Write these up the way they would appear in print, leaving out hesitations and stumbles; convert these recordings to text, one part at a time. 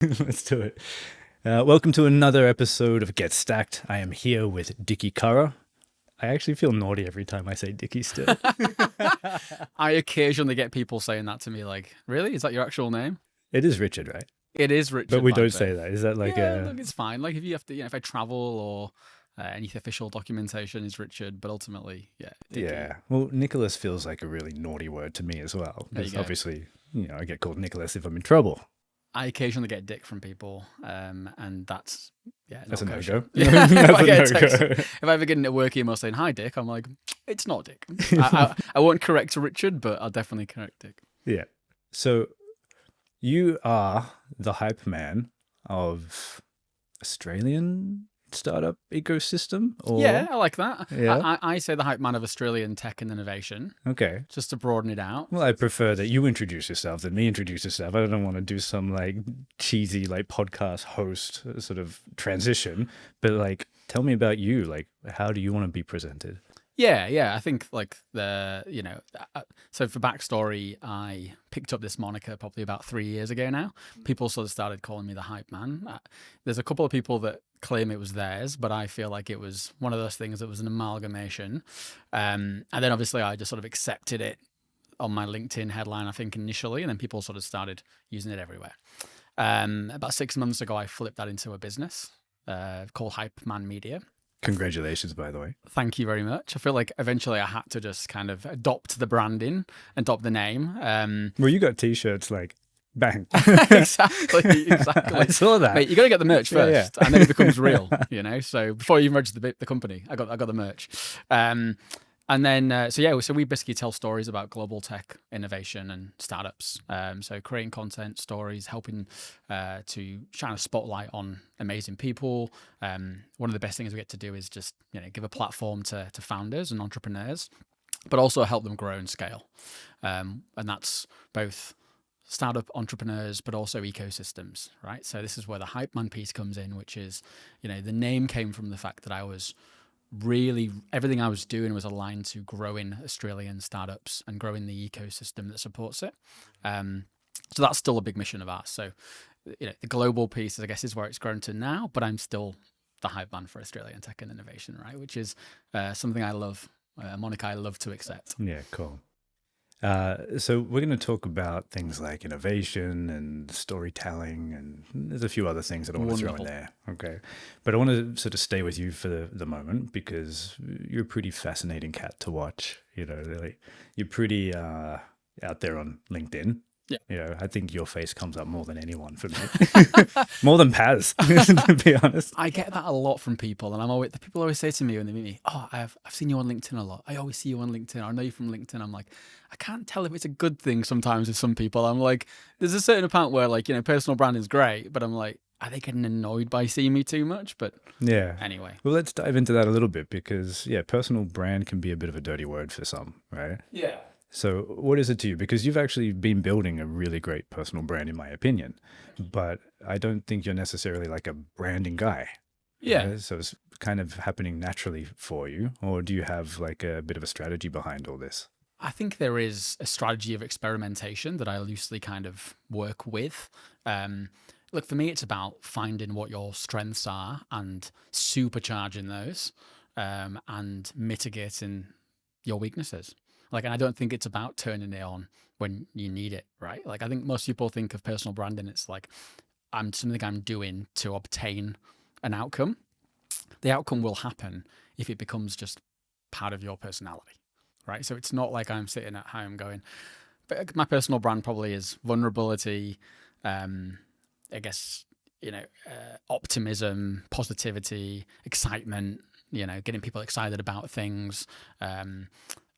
Let's do it. Welcome to another episode of Get Stacked. I am here with Dickie Currer. I actually feel naughty every time I say Dickie still. I occasionally get people saying that to me, like, "Really? Is that your actual name?" It is Richard, right? It is But Richard we by don't say birth. that. Is that like Yeah, a... look, it's fine. Like, if you have to, if I travel or any official documentation is Richard, but ultimately, yeah, Dickie. Yeah. Well, Nicholas feels like a really naughty word to me as well. There you Because go. obviously, I get called Nicholas if I'm in trouble. I occasionally get Dick from people, and that's That's not a kosher. no-go. Yeah, if That's I a get a text, no-go. if I ever get a work email saying "Hi Dick," I'm like, "It's not Dick." I won't correct Richard, but I'll definitely correct Dick. Yeah. So you are the hype man of Australian startup ecosystem, Yeah, or... I like that. Yeah. I say the hype man of Australian tech and innovation, Okay. just to broaden it out. Well, I prefer that you introduce yourself than me introduce yourself. I don't want to do some like cheesy like podcast host sort of transition, but like tell me about you. Like, how do you want to be presented? Yeah. I think like so for backstory, I picked up this moniker probably about 3 years ago now. People sort of started calling me the hype man. There's a couple of people that claim it was theirs, but I feel like it was one of those things that was an amalgamation. And then obviously I just sort of accepted it on my LinkedIn headline, I think initially, and then people sort of started using it everywhere. About 6 months ago, I flipped that into a business called Hype Man Media. Congratulations, by the way. Thank you very much. I feel like eventually I had to just kind of adopt the branding, adopt the name. Well, you got t-shirts like bang. Exactly. I saw that. Mate, you got to get the merch Yeah, first, and then it becomes real. So before you even register the company, I got the merch. And then, so we basically tell stories about global tech innovation and startups. So creating content, stories, helping to shine a spotlight on amazing people. One of the best things we get to do is just give a platform to founders and entrepreneurs, but also help them grow and scale. And that's both startup entrepreneurs, but also ecosystems, right? So this is where the hype man piece comes in, which is, the name came from the fact that I was really everything I was doing was aligned to growing Australian startups and growing the ecosystem that supports it. So that's still a big mission of ours. So, the global piece, I guess, is where it's grown to now, but I'm still the hype man for Australian tech and innovation, right? Which is something I love, a moniker I love to accept. Yeah, cool. So we're going to talk about things like innovation and storytelling, and there's a few other things that I want to throw in there. Okay. But I want to sort of stay with you for the moment because you're a pretty fascinating cat to watch. You're pretty out there on LinkedIn. Yeah. I think your face comes up more than anyone for me. More than Paz, to be honest. I get that a lot from people, and people always say to me when they meet me, "Oh, I've seen you on LinkedIn a lot. I always see you on LinkedIn. I know you from LinkedIn." I'm like, I can't tell if it's a good thing sometimes with some people. I'm like, there's a certain amount where personal branding is great, but I'm like, are they getting annoyed by seeing me too much? But yeah. Anyway. Well, let's dive into that a little bit because personal brand can be a bit of a dirty word for some, right? Yeah. So what is it to you? Because you've actually been building a really great personal brand, in my opinion, but I don't think you're necessarily like a branding guy. Yeah. So it's kind of happening naturally for you, or do you have like a bit of a strategy behind all this? I think there is a strategy of experimentation that I loosely kind of work with. Look, for me, it's about finding what your strengths are and supercharging those, and mitigating your weaknesses. And I don't think it's about turning it on when you need it, right? I think most people think of personal branding, it's like something I'm doing to obtain an outcome. The outcome will happen if it becomes just part of your personality, right? So it's not like I'm sitting at home going, but my personal brand probably is vulnerability, I guess, optimism, positivity, excitement, getting people excited about things,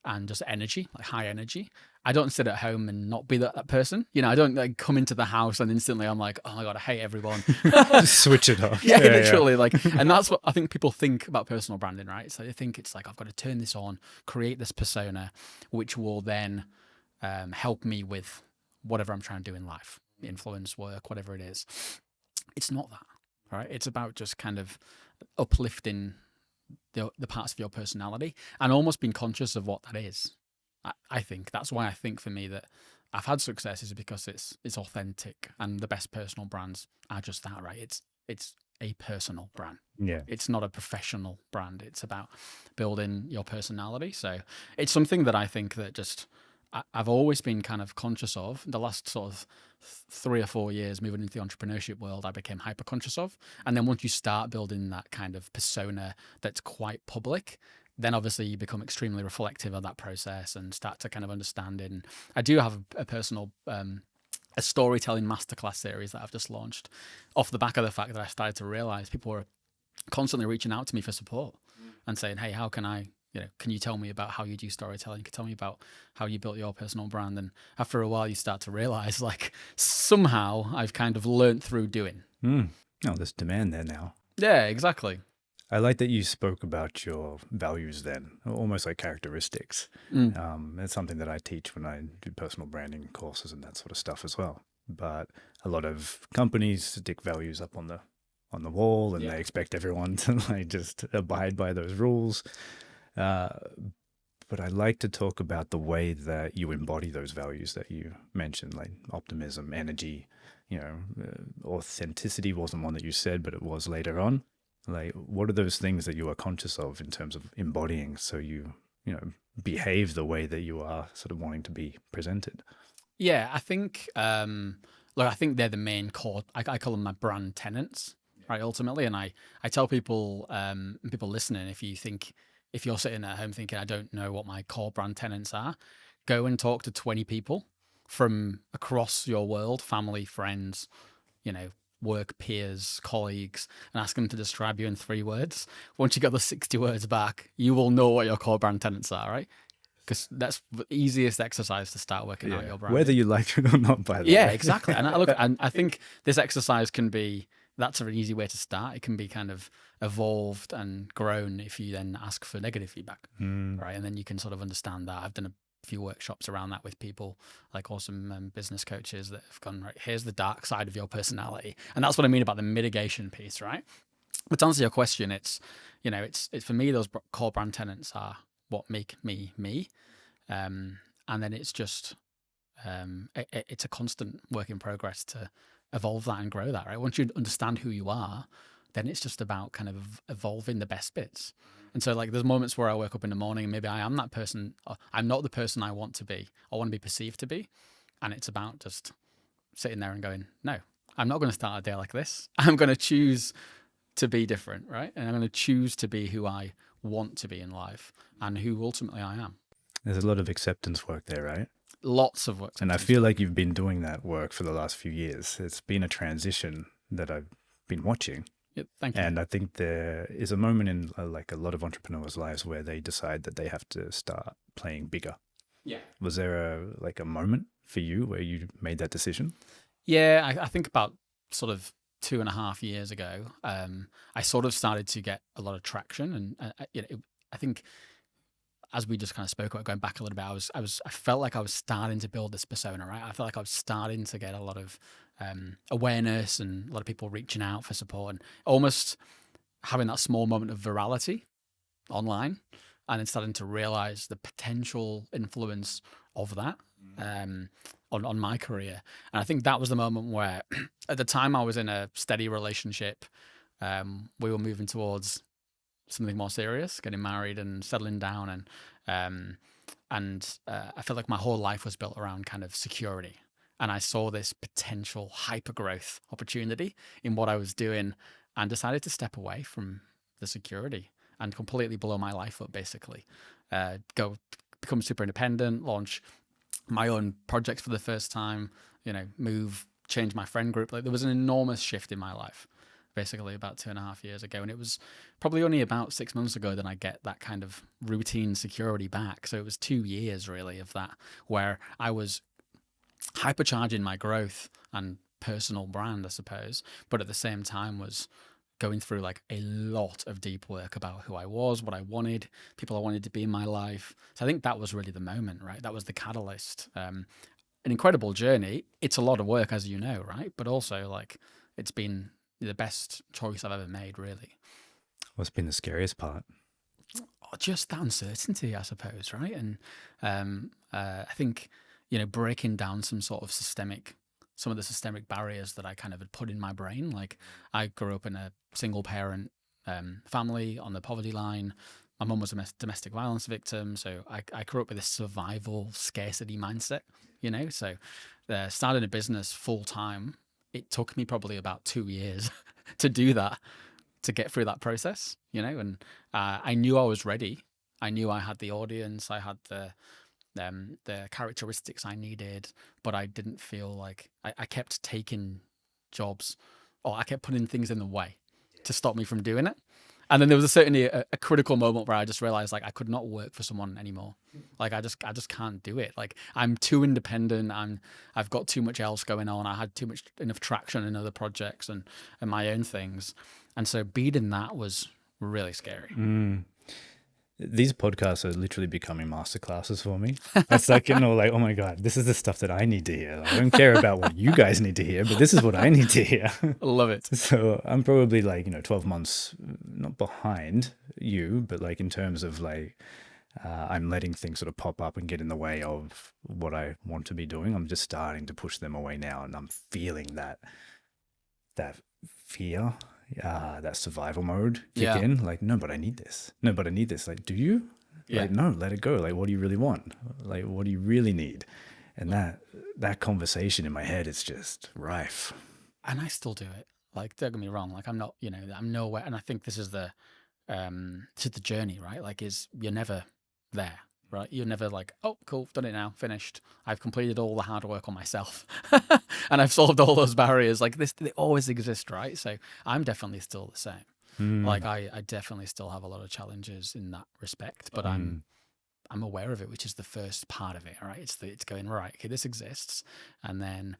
and just energy, like high energy. I don't sit at home and not be that person. I don't come into the house and instantly I'm like, oh my God, I hate everyone. Just switch it off. Yeah, literally. And that's what I think people think about personal branding, right? So they think it's like, I've got to turn this on, create this persona, which will then help me with whatever I'm trying to do in life, influence, work, whatever it is. It's not that, right? It's about just kind of uplifting the parts of your personality and almost being conscious of what that is. I think that's why I think for me that I've had success is because it's authentic, and the best personal brands are just that, right? It's a personal brand. Yeah. It's not a professional brand. It's about building your personality. So it's something that I think that just I've always been kind of conscious of. The last sort of 3 or 4 years moving into the entrepreneurship world, I became hyper conscious of. And then once you start building that kind of persona that's quite public, then obviously you become extremely reflective of that process and start to kind of understand it. And I do have a personal a storytelling masterclass series that I've just launched off the back of the fact that I started to realize people were constantly reaching out to me for support and saying, hey, how can I, can you tell me about how you do storytelling? You can tell me about how you built your personal brand. And after a while, you start to realize, like, somehow I've kind of learned through doing. Oh, there's demand there now. Yeah, exactly. I like that you spoke about your values then, almost like characteristics. It's something that I teach when I do personal branding courses and that sort of stuff as well. But a lot of companies stick values up on the wall, and they expect everyone to like just abide by those rules. But I like to talk about the way that you embody those values that you mentioned, like optimism, energy. Authenticity wasn't one that you said, but it was later on. Like, what are those things that you are conscious of in terms of embodying so you behave the way that you are sort of wanting to be presented? Yeah, I think, I think they're the main core. I call them my brand tenets, right? Ultimately, and I tell people, people listening, if you're sitting at home thinking, I don't know what my core brand tenets are, go and talk to 20 people from across your world, family, friends, work peers, colleagues, and ask them to describe you in 3 words. Once you get the 60 words back, you will know what your core brand tenets are, right? Because that's the easiest exercise to start working out your brand. Whether you like it or not, by the way. Yeah, exactly. And I think this exercise that's an easy way to start. It can be kind of evolved and grown if you then ask for negative feedback, right? And then you can sort of understand that. I've done a few workshops around that with people, like awesome business coaches that have gone, right, here's the dark side of your personality. And that's what I mean about the mitigation piece, right? But to answer your question, it's for me, those core brand tenets are what make me me. And then it's just, it's a constant work in progress to evolve that and grow that, right? Once you understand who you are, then it's just about kind of evolving the best bits. And so, like, there's moments where I wake up in the morning and maybe I am that person. I'm not the person I want to be or want to be perceived to be. And it's about just sitting there and going, no, I'm not going to start a day like this. I'm going to choose to be different, right? And I'm going to choose to be who I want to be in life and who ultimately I am. There's a lot of acceptance work there, right? Lots of work. And I feel like you've been doing that work for the last few years. It's been a transition that I've been watching. Yeah, thank you. And I think there is a moment in like a lot of entrepreneurs' lives where they decide that they have to start playing bigger. Yeah. Was there a moment for you where you made that decision? Yeah, I think about sort of 2.5 years ago, I sort of started to get a lot of traction, and I think, as we just kind of spoke about, going back a little bit, I felt like I was starting to build this persona, right? I felt like I was starting to get a lot of awareness and a lot of people reaching out for support and almost having that small moment of virality online, and then starting to realize the potential influence of that on my career. And I think that was the moment where at the time I was in a steady relationship. We were moving towards something more serious, getting married and settling down. And I felt like my whole life was built around kind of security. And I saw this potential hyper growth opportunity in what I was doing and decided to step away from the security and completely blow my life up, basically. Go become super independent, launch my own projects for the first time, move, change my friend group. Like, there was an enormous shift in my life, basically about 2.5 years ago. And it was probably only about 6 months ago that I get that kind of routine security back. So it was 2 years really of that, where I was hypercharging my growth and personal brand, I suppose, but at the same time was going through like a lot of deep work about who I was, what I wanted, people I wanted to be in my life. So I think that was really the moment, right? That was the catalyst. An incredible journey. It's a lot of work, as you know, right? But also, like, it's been the best choice I've ever made, really. What's been the scariest part? Just that uncertainty, I suppose, right? And I think, breaking down some of the systemic barriers that I kind of had put in my brain. Like, I grew up in a single parent family on the poverty line. My mum was a domestic violence victim, so I grew up with a survival scarcity mindset, So starting a business full time, it took me probably about 2 years to do that, to get through that process, And I knew I was ready. I knew I had the audience, I had the characteristics I needed, but I didn't feel like I kept taking jobs, or I kept putting things in the way to stop me from doing it. And then there was certainly a critical moment where I just realized, like, I could not work for someone anymore. Like, I just can't do it. Like, I'm too independent. I've got too much else going on. I had enough traction in other projects and my own things. And so beating that was really scary. These podcasts are literally becoming masterclasses for me. It's like, like, oh my God, this is the stuff that I need to hear. Like, I don't care about what you guys need to hear, but this is what I need to hear. I love it. So I'm probably like, 12 months, not behind you, but like in terms of like, I'm letting things sort of pop up and get in the way of what I want to be doing. I'm just starting to push them away now. And I'm feeling that fear, that survival mode kick in. Like, no, but I need this. No, but I need this. Like, do you? Like, no, let it go. Like, what do you really want? Like, what do you really need? And that conversation in my head is just rife. And I still do it. Like, don't get me wrong. Like, I'm not, I'm nowhere. And I think this is the journey, right? Like, you're never there, right? You're never like, oh, cool, done it now, finished. I've completed all the hard work on myself and I've solved all those barriers. Like, they always exist, right? So I'm definitely still the same. Like, I definitely still have a lot of challenges in that respect, but I'm aware of it, which is the first part of it, right? It's going, right, okay, this exists. And then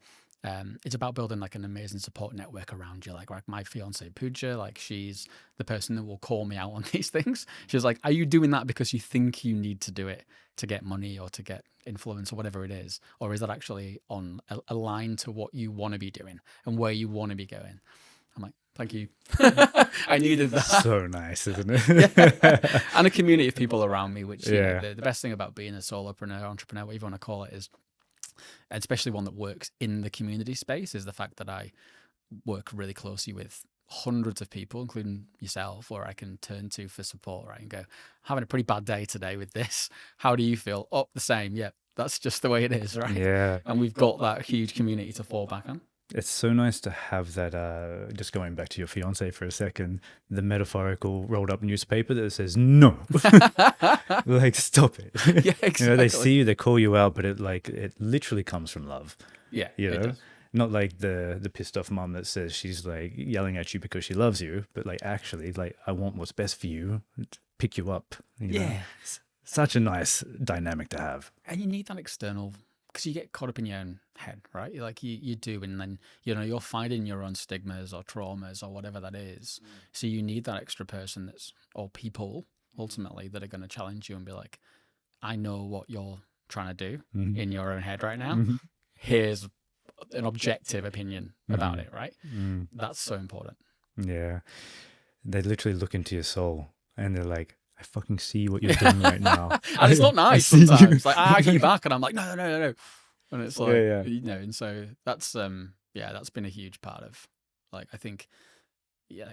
it's about building like an amazing support network around you. Like my fiance Pooja, like, she's the person that will call me out on these things. She's like, are you doing that because you think you need to do it to get money or to get influence or whatever it is? Or is that actually aligned to what you want to be doing and where you want to be going? I'm like, thank you. I needed that. So nice, isn't it? And a community of people around me, which the best thing about being a solopreneur, entrepreneur, whatever you want to call it, is, especially one that works in the community space, is the fact that I work really closely with hundreds of people, including yourself, where I can turn to for support, right? And go, having a pretty bad day today with this. How do you feel? Oh, the same. Yeah, that's just the way it is, right? Yeah. And we've got that huge community to fall back on. It's so nice to have that, just going back to your fiance for a second, the metaphorical rolled up newspaper that says, no, like, stop it. Yeah, exactly. They see you, they call you out, but it literally comes from love. Yeah, it does. Not like the pissed off mom that says she's like yelling at you because she loves you, but like, actually, like, I want what's best for you, pick you up. You know? Such a nice dynamic to have. And you need that external, because you get caught up in your own head, right? Like you do, and then you're fighting your own stigmas or traumas or whatever that is. So you need that extra person or people ultimately that are going to challenge you and be like, I know what you're trying to do in your own head right now. Here's an objective opinion about it, right? That's so important. Yeah, they literally look into your soul and they're like, I fucking see what you're doing right now. And it's not nice sometimes. Like, I argue back and I'm like, no. And it's like, and so that's, that's been a huge part of, like, I think,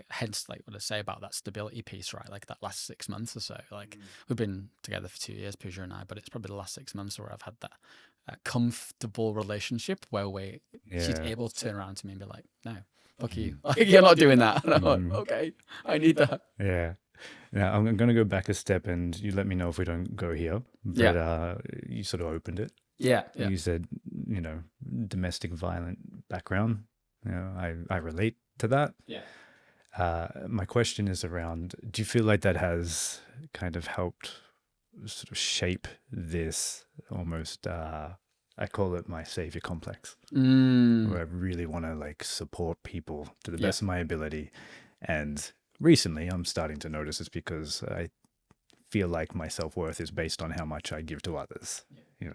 hence, like, what I say about that stability piece, right? Like, that last 6 months or so, like, we've been together for 2 years, Pooja and I, but it's probably the last 6 months where I've had that comfortable relationship where she's able to turn around to me and be like, no, fuck you. Like, you're not doing that. And I'm like, okay, I need that. Yeah. Now, I'm going to go back a step and you let me know if we don't go here. But you sort of opened it. Yeah. You said, domestic violent background. I relate to that. Yeah. My question is around, do you feel like that has kind of helped sort of shape this almost, I call it my savior complex, where I really want to like support people to the best of my ability. And recently I'm starting to notice it's because I feel like my self-worth is based on how much I give to others. Do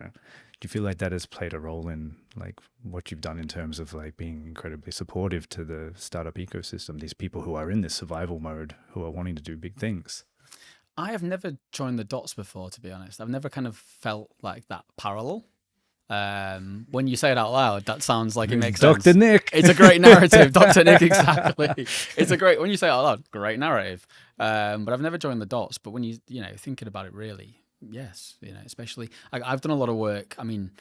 you feel like that has played a role in like what you've done in terms of like being incredibly supportive to the startup ecosystem, these people who are in this survival mode, who are wanting to do big things? I have never joined the dots before, to be honest. I've never kind of felt like that parallel. When you say it out loud, that sounds like it makes Dr. sense. Nick. It's a great narrative, Dr. Nick, exactly. It's a great, when you say it out loud, great narrative. But I've never joined the dots. But when thinking about it really, yes, especially, I've done a lot of work. I mean,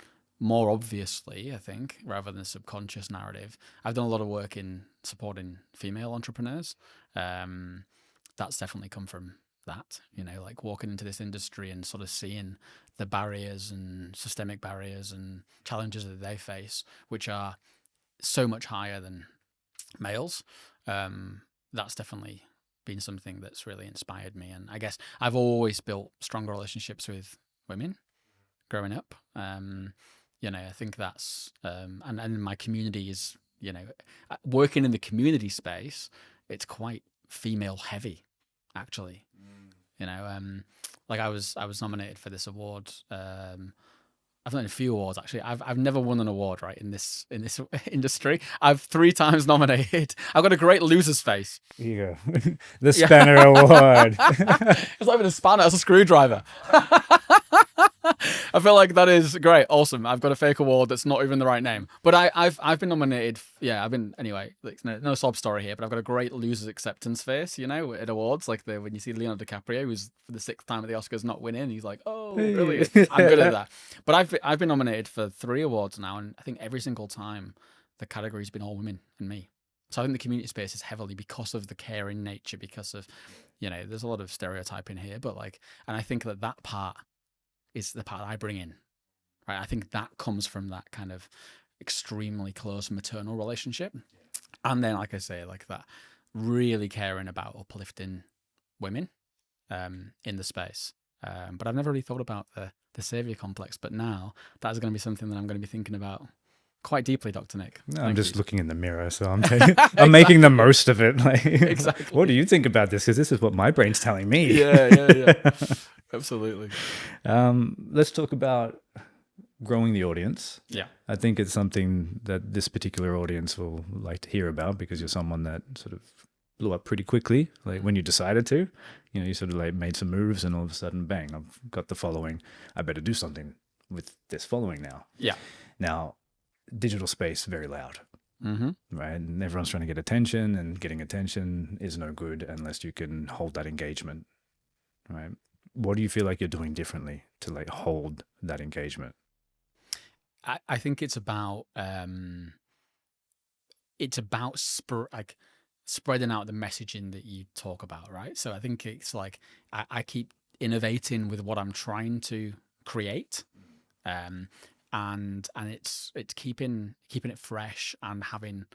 more obviously, I think, rather than subconscious narrative, I've done a lot of work in supporting female entrepreneurs. That's definitely come from that, like walking into this industry and sort of seeing the barriers and systemic barriers and challenges that they face, which are so much higher than males. That's definitely been something that's really inspired me. And I guess I've always built stronger relationships with women growing up. I think that's, and my community is, working in the community space, it's quite female heavy, actually. Like I was nominated for this award. I've done a few awards actually. I've never won an award, right, in this industry. I've 3 times nominated. I've got a great loser's face. Here you go. The Spanner Award. It's not even a spanner, it's a screwdriver. I feel like that is great, awesome. I've got a fake award that's not even the right name, but I've been nominated. I've been anyway. Like, no sob story here, but I've got a great loser's acceptance face, at awards, like when you see Leonardo DiCaprio, who's for the 6th time at the Oscars not winning, he's like, oh, brilliant. I'm good at that. But I've been nominated for 3 awards now, and I think every single time the category's been all women and me. So I think the community space is heavily because of the caring nature, because of, there's a lot of stereotyping here, but and I think that part is the part I bring in, right? I think that comes from that kind of extremely close maternal relationship. And then, like I say, like that really caring about uplifting women in the space. But I've never really thought about the savior complex, but now that is going to be something that I'm going to be thinking about quite deeply, Dr. Nick. I'm just looking in the mirror, so I'm I'm making the most of it. Like, exactly. What do you think about this? Because this is what my brain's telling me. Yeah. Absolutely. Let's talk about growing the audience. Yeah. I think it's something that this particular audience will like to hear about, because you're someone that sort of blew up pretty quickly. Like when you decided to, you sort of like made some moves and all of a sudden, bang, I've got the following. I better do something with this following now. Yeah. Now, digital space, very loud. Mm-hmm. Right. And everyone's trying to get attention, and getting attention is no good unless you can hold that engagement. Right. What do you feel like you're doing differently to like hold that engagement? I think it's about spreading out the messaging that you talk about, right? So I think it's like I keep innovating with what I'm trying to create, and it's keeping it fresh and having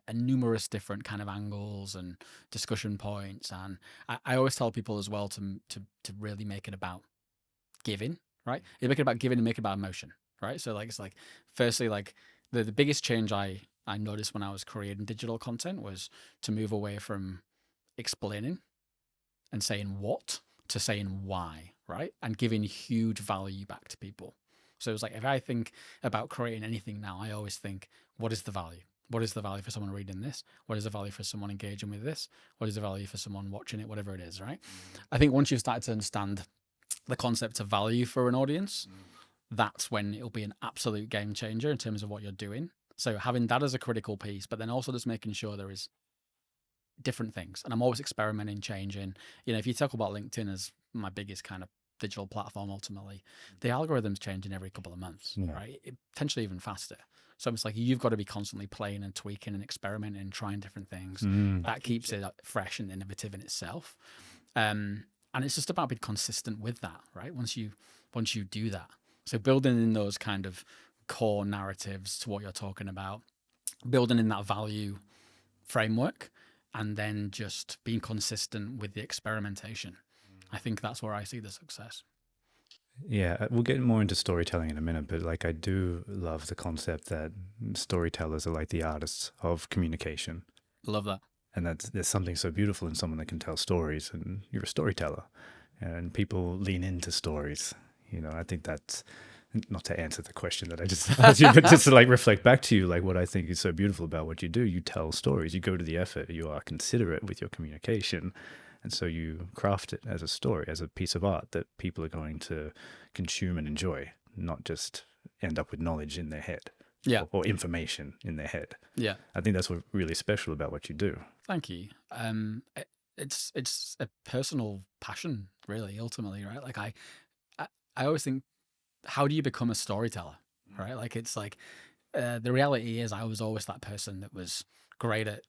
a numerous different kind of angles and discussion points. And I always tell people as well to really make it about giving, right? You make it about giving and make it about emotion, right? So it's like, firstly, like the biggest change I noticed when I was creating digital content was to move away from explaining and saying what to saying why, right? And giving huge value back to people. So it's like, if I think about creating anything now, I always think, what is the value? What is the value for someone reading this? What is the value for someone engaging with this? What is the value for someone watching it? Whatever it is, right? I think once you've started to understand the concept of value for an audience, that's when it'll be an absolute game changer in terms of what you're doing. So having that as a critical piece, but then also just making sure there is different things. And I'm always experimenting, changing. If you talk about LinkedIn as my biggest kind of digital platform, ultimately, the algorithm's changing every couple of months, right? Potentially even faster. So it's like you've got to be constantly playing and tweaking and experimenting and trying different things. That keeps it fresh and innovative in itself. And it's just about being consistent with that, right? Once you do that. So building in those kind of core narratives to what you're talking about, building in that value framework, and then just being consistent with the experimentation. I think that's where I see the success. Yeah, we'll get more into storytelling in a minute, but like I do love the concept that storytellers are like the artists of communication. Love that. And there's something so beautiful in someone that can tell stories, and you're a storyteller, and people lean into stories. I think that's, not to answer the question that I just asked you, but just to like reflect back to you, like what I think is so beautiful about what you do. You tell stories, you go to the effort, you are considerate with your communication. And so you craft it as a story, as a piece of art that people are going to consume and enjoy, not just end up with knowledge in their head, Yeah. or information in their head. Yeah. I think that's what really special about what you do. Thank you. It's a personal passion, really, ultimately, right? Like I always think, how do you become a storyteller, right? Like it's like the reality is I was always that person that was great at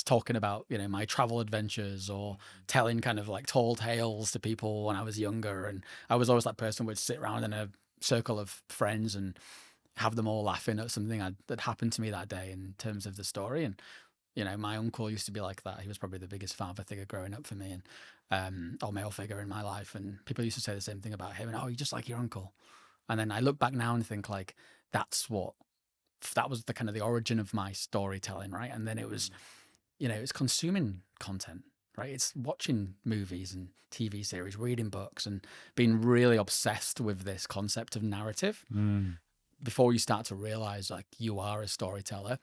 talking about, you know, my travel adventures or telling kind of like tall tales to people when I was younger. And I was always that person who would sit around in a circle of friends and have them all laughing at something that happened to me that day in terms of the story. And, you know, my uncle used to be like that. He was probably the biggest father figure growing up for me, and or male figure in my life. And people used to say the same thing about him. And, oh, you're just like your uncle. And then I look back now and think like, that was the kind of the origin of my storytelling, right? And then it was, you know, it's consuming content, right? It's watching movies and TV series, reading books, and being really obsessed with this concept of narrative before you start to realize like you are a storyteller.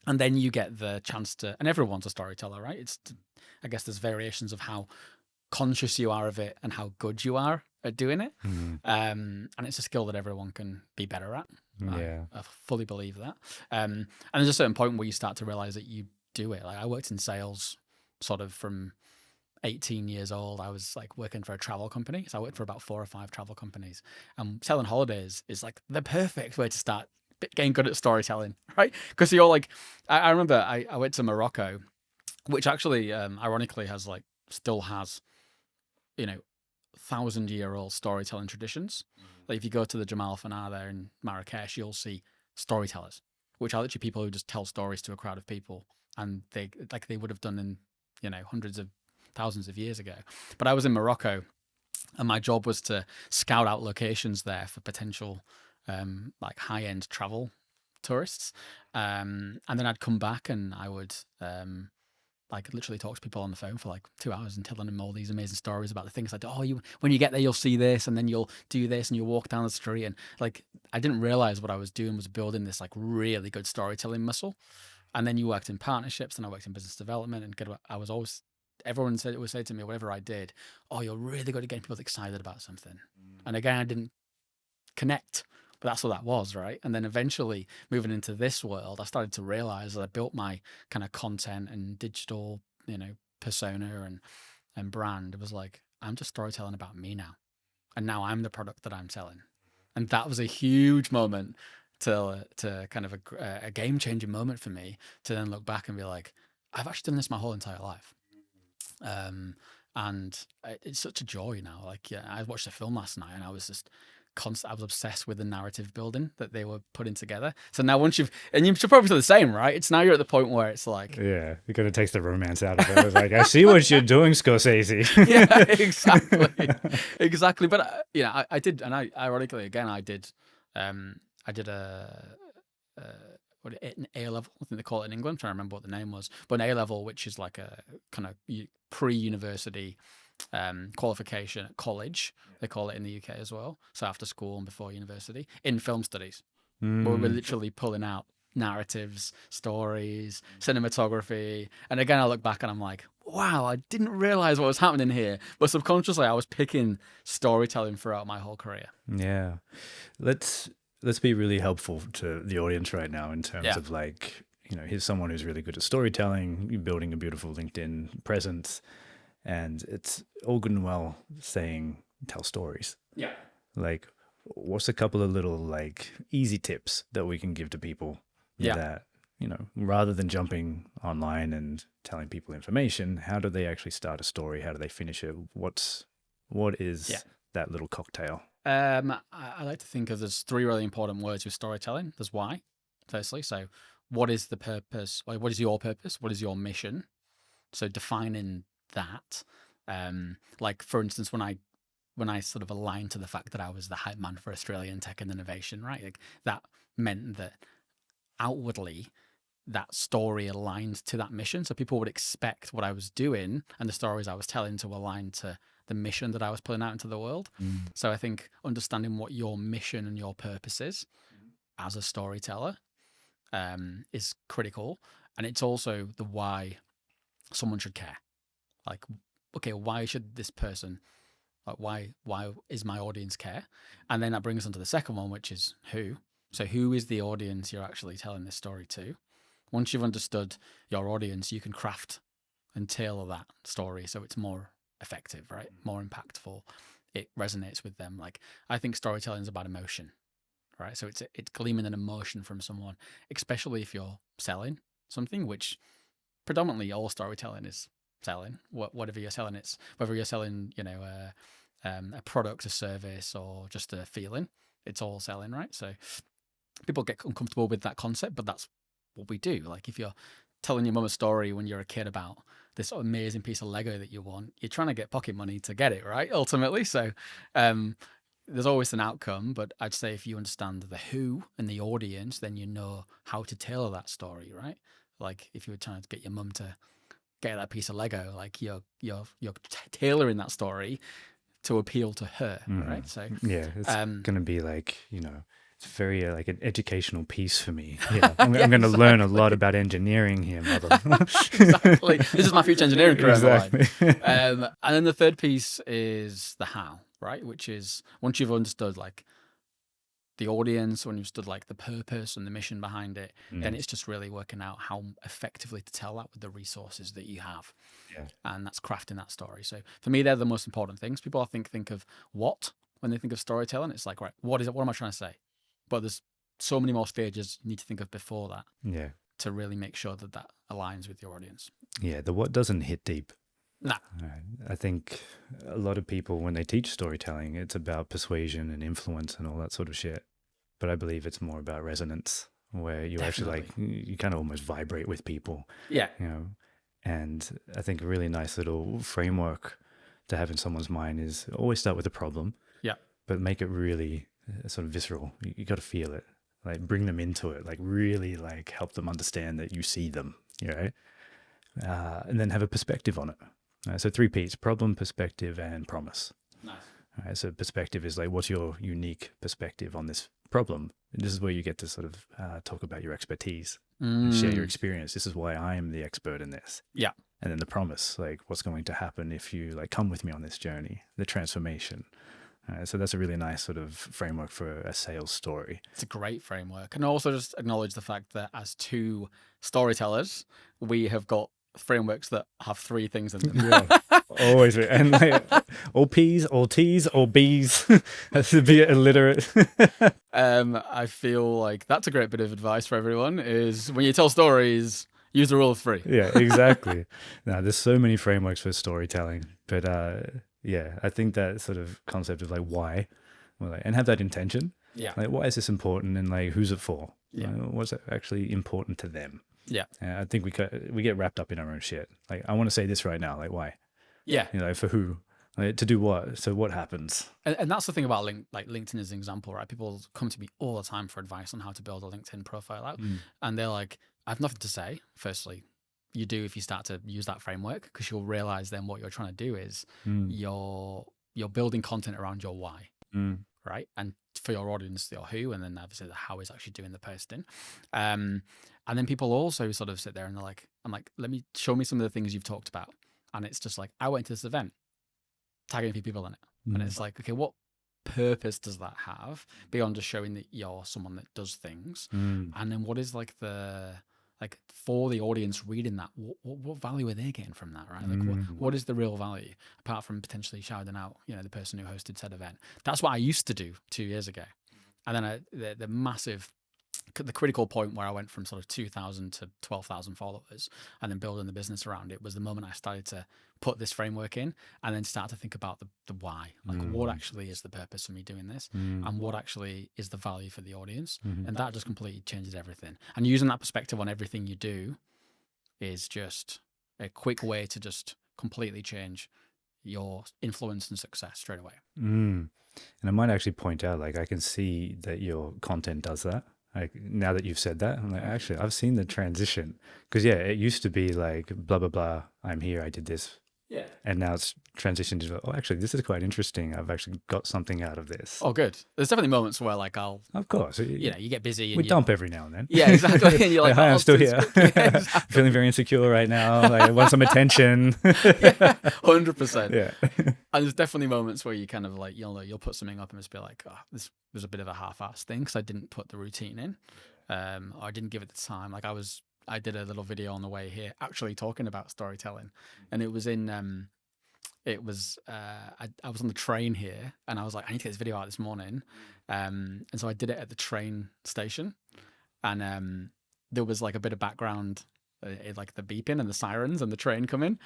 And then you get the chance to, and everyone's a storyteller, right? I guess there's variations of how conscious you are of it and how good you are at doing it. And it's a skill that everyone can be better at. Yeah. I fully believe that. And there's a certain point where you start to realize that you do it. Like I worked in sales sort of from 18 years old. I was like working for a travel company. So I worked for about 4 or 5 travel companies. And selling holidays is like the perfect way to start getting good at storytelling, right? Because you're like, I remember I went to Morocco, which actually ironically still has, you know, 1,000-year-old storytelling traditions. Like if you go to the Jamal Fanar there in Marrakesh, you'll see storytellers, which are literally people who just tell stories to a crowd of people, and they would have done in, you know, hundreds of thousands of years ago. But I was in Morocco, and my job was to scout out locations there for potential like high-end travel tourists, and then I'd come back and I would like literally talk to people on the phone for like 2 hours and telling them all these amazing stories about the things I do. Oh, when you get there, you'll see this, and then you'll do this, and you'll walk down the street. And like, I didn't realize what I was doing was building this like really good storytelling muscle. And then you worked in partnerships, and I worked in business development, and I was always, everyone would say to me, whatever I did, oh, you're really good at getting people excited about something. And again, I didn't connect, but that's what that was, right? And then eventually moving into this world, I started to realize that I built my kind of content and digital, you know, persona and brand. It was like, I'm just storytelling about me now. And now I'm the product that I'm selling. And that was a huge moment to kind of a game changing moment for me to then look back and be like, I've actually done this my whole entire life. And it's such a joy now. Like, yeah, I watched a film last night and I was just I was obsessed with the narrative building that they were putting together. So now once and you should probably do the same, right? It's now you're at the point where it's like, yeah, you're gonna take the romance out of it. It's like, I see what you're doing, Scorsese. Yeah, exactly. But you know, I did, and I ironically again, I did an A level. I think they call it in England. I'm trying to remember what the name was, but an A level, which is like a kind of pre-university qualification at college. They call it in the UK as well. So after school and before university in film studies, where we're literally pulling out narratives, stories, cinematography. And again, I look back and I'm like, wow, I didn't realize what was happening here. But subconsciously, I was picking storytelling throughout my whole career. Yeah. Let's be really helpful to the audience right now in terms of like, you know, here's someone who's really good at storytelling, building a beautiful LinkedIn presence. And it's all good and well saying, tell stories. Yeah. Like, what's a couple of little like easy tips that we can give to people that, you know, rather than jumping online and telling people information, how do they actually start a story? How do they finish it? What is that little cocktail? I like to think of there's 3 really important words with storytelling. There's why, firstly. So what is the purpose? What is your purpose? What is your mission? So defining that. Like for instance, when I sort of aligned to the fact that I was the hype man for Australian tech and innovation, right? Like that meant that outwardly that story aligned to that mission. So people would expect what I was doing and the stories I was telling to align to the mission that I was putting out into the world. So I think understanding what your mission and your purpose is as a storyteller is critical. And it's also the why someone should care. Like, okay, why should this person Like why is my audience care? And then that brings us on to the second one, which is who. So who is the audience you're actually telling this story to? Once you've understood your audience, you can craft and tailor that story so it's more effective, right? More impactful. It resonates with them. Like, I think storytelling is about emotion, right? So it's gleaming an emotion from someone, especially if you're selling something, which predominantly all storytelling is selling. Whatever you're selling, it's whether you're selling, a product, a service, or just a feeling. It's all selling, right? So people get uncomfortable with that concept, but that's what we do. Like, if you're telling your mum a story when you're a kid about this amazing piece of Lego that you want, you're trying to get pocket money to get it, right? Ultimately. So there's always an outcome, but I'd say if you understand the who and the audience, then you know how to tailor that story, right? Like, if you were trying to get your mum to get that piece of Lego, like you're tailoring that story to appeal to her, right? So yeah, it's going to be like, it's very like an educational piece for me. Yeah, I'm going to learn a lot about engineering here, mother. Exactly. This is my future engineering career. Exactly. And then the third piece is the how, right? Which is once you've understood like the audience, when you've understood like the purpose and the mission behind it, then it's just really working out how effectively to tell that with the resources that you have. Yeah. And that's crafting that story. So for me, they're the most important things. People, I think of what when they think of storytelling. It's like, right, what is it? What am I trying to say? But there's so many more stages you need to think of before that. Yeah. To really make sure that that aligns with your audience. Yeah, the what doesn't hit deep. Nah. I think a lot of people, when they teach storytelling, it's about persuasion and influence and all that sort of shit. But I believe it's more about resonance, where you actually you kind of almost vibrate with people. Yeah. And I think a really nice little framework to have in someone's mind is always start with a problem. Yeah. But make it really sort of visceral. You got to feel it. Like, bring them into it. Like, really like help them understand that you see them. Right? And then have a perspective on it. So 3 P's: problem, perspective, and promise. Nice. So perspective is like, what's your unique perspective on this problem? And this is where you get to sort of talk about your expertise and share your experience. This is why I am the expert in this. Yeah. And then the promise, like, what's going to happen if you like come with me on this journey, the transformation. So that's a really nice sort of framework for a sales story. It's a great framework. And also just acknowledge the fact that as 2 storytellers, we have got frameworks that have 3 things in them. Yeah, always. And like, all P's, all T's, all B's. Has to be illiterate. I feel like that's a great bit of advice for everyone, is when you tell stories, use the rule of 3. Yeah, exactly. Now, there's so many frameworks for storytelling, but yeah, I think that sort of concept of like why, and have that intention. Yeah. Like, why is this important, and like, who's it for? Yeah. What's actually important to them? Yeah. I think we get wrapped up in our own shit. Like, I want to say this right now. Like, why? Yeah. For who? Like, to do what? So what happens? And that's the thing about LinkedIn as an example, right? People come to me all the time for advice on how to build a LinkedIn profile out, and they're like, I have nothing to say. Firstly, you do if you start to use that framework, because you'll realize then what you're trying to do is you're building content around your why, right? And for your audience, your who, and then obviously the how is actually doing the posting. And then people also sort of sit there and they're like, I'm like, show me some of the things you've talked about. And it's just like, I went to this event, tagging a few people in it. And it's like, okay, what purpose does that have beyond just showing that you're someone that does things? And then what is like for the audience reading that, what value are they getting from that, right? Like, what is the real value, apart from potentially shouting out, the person who hosted said event? That's what I used to do 2 years ago. And then the critical point where I went from sort of 2,000 to 12,000 followers and then building the business around it was the moment I started to put this framework in and then start to think about the why, like what actually is the purpose of me doing this and what actually is the value for the audience. And that just completely changes everything. And using that perspective on everything you do is just a quick way to just completely change your influence and success straight away. And I might actually point out, like, I can see that your content does that. Like, now that you've said that, I'm like, actually, I've seen the transition. Because, yeah, it used to be like, blah, blah, blah, I'm here, I did this. Yeah. And now it's transitioned to, oh, actually, this is quite interesting. I've actually got something out of this. Oh, good. There's definitely moments where, like, Of course. You get busy. And we dump every now and then. Yeah, exactly. And you're like, hi, I'm still here. Yeah, exactly. Feeling very insecure right now. Like, I want some attention. 100%. Yeah. And there's definitely moments where you kind of like, you'll put something up and just be like, oh, this was a bit of a half-assed thing because I didn't put the routine in, or I didn't give it the time. Like I did a little video on the way here actually talking about storytelling, and it was I was on the train here, and I was like, I need to get this video out this morning, and so I did it at the train station, and there was like a bit of background, like the beeping and the sirens and the train coming.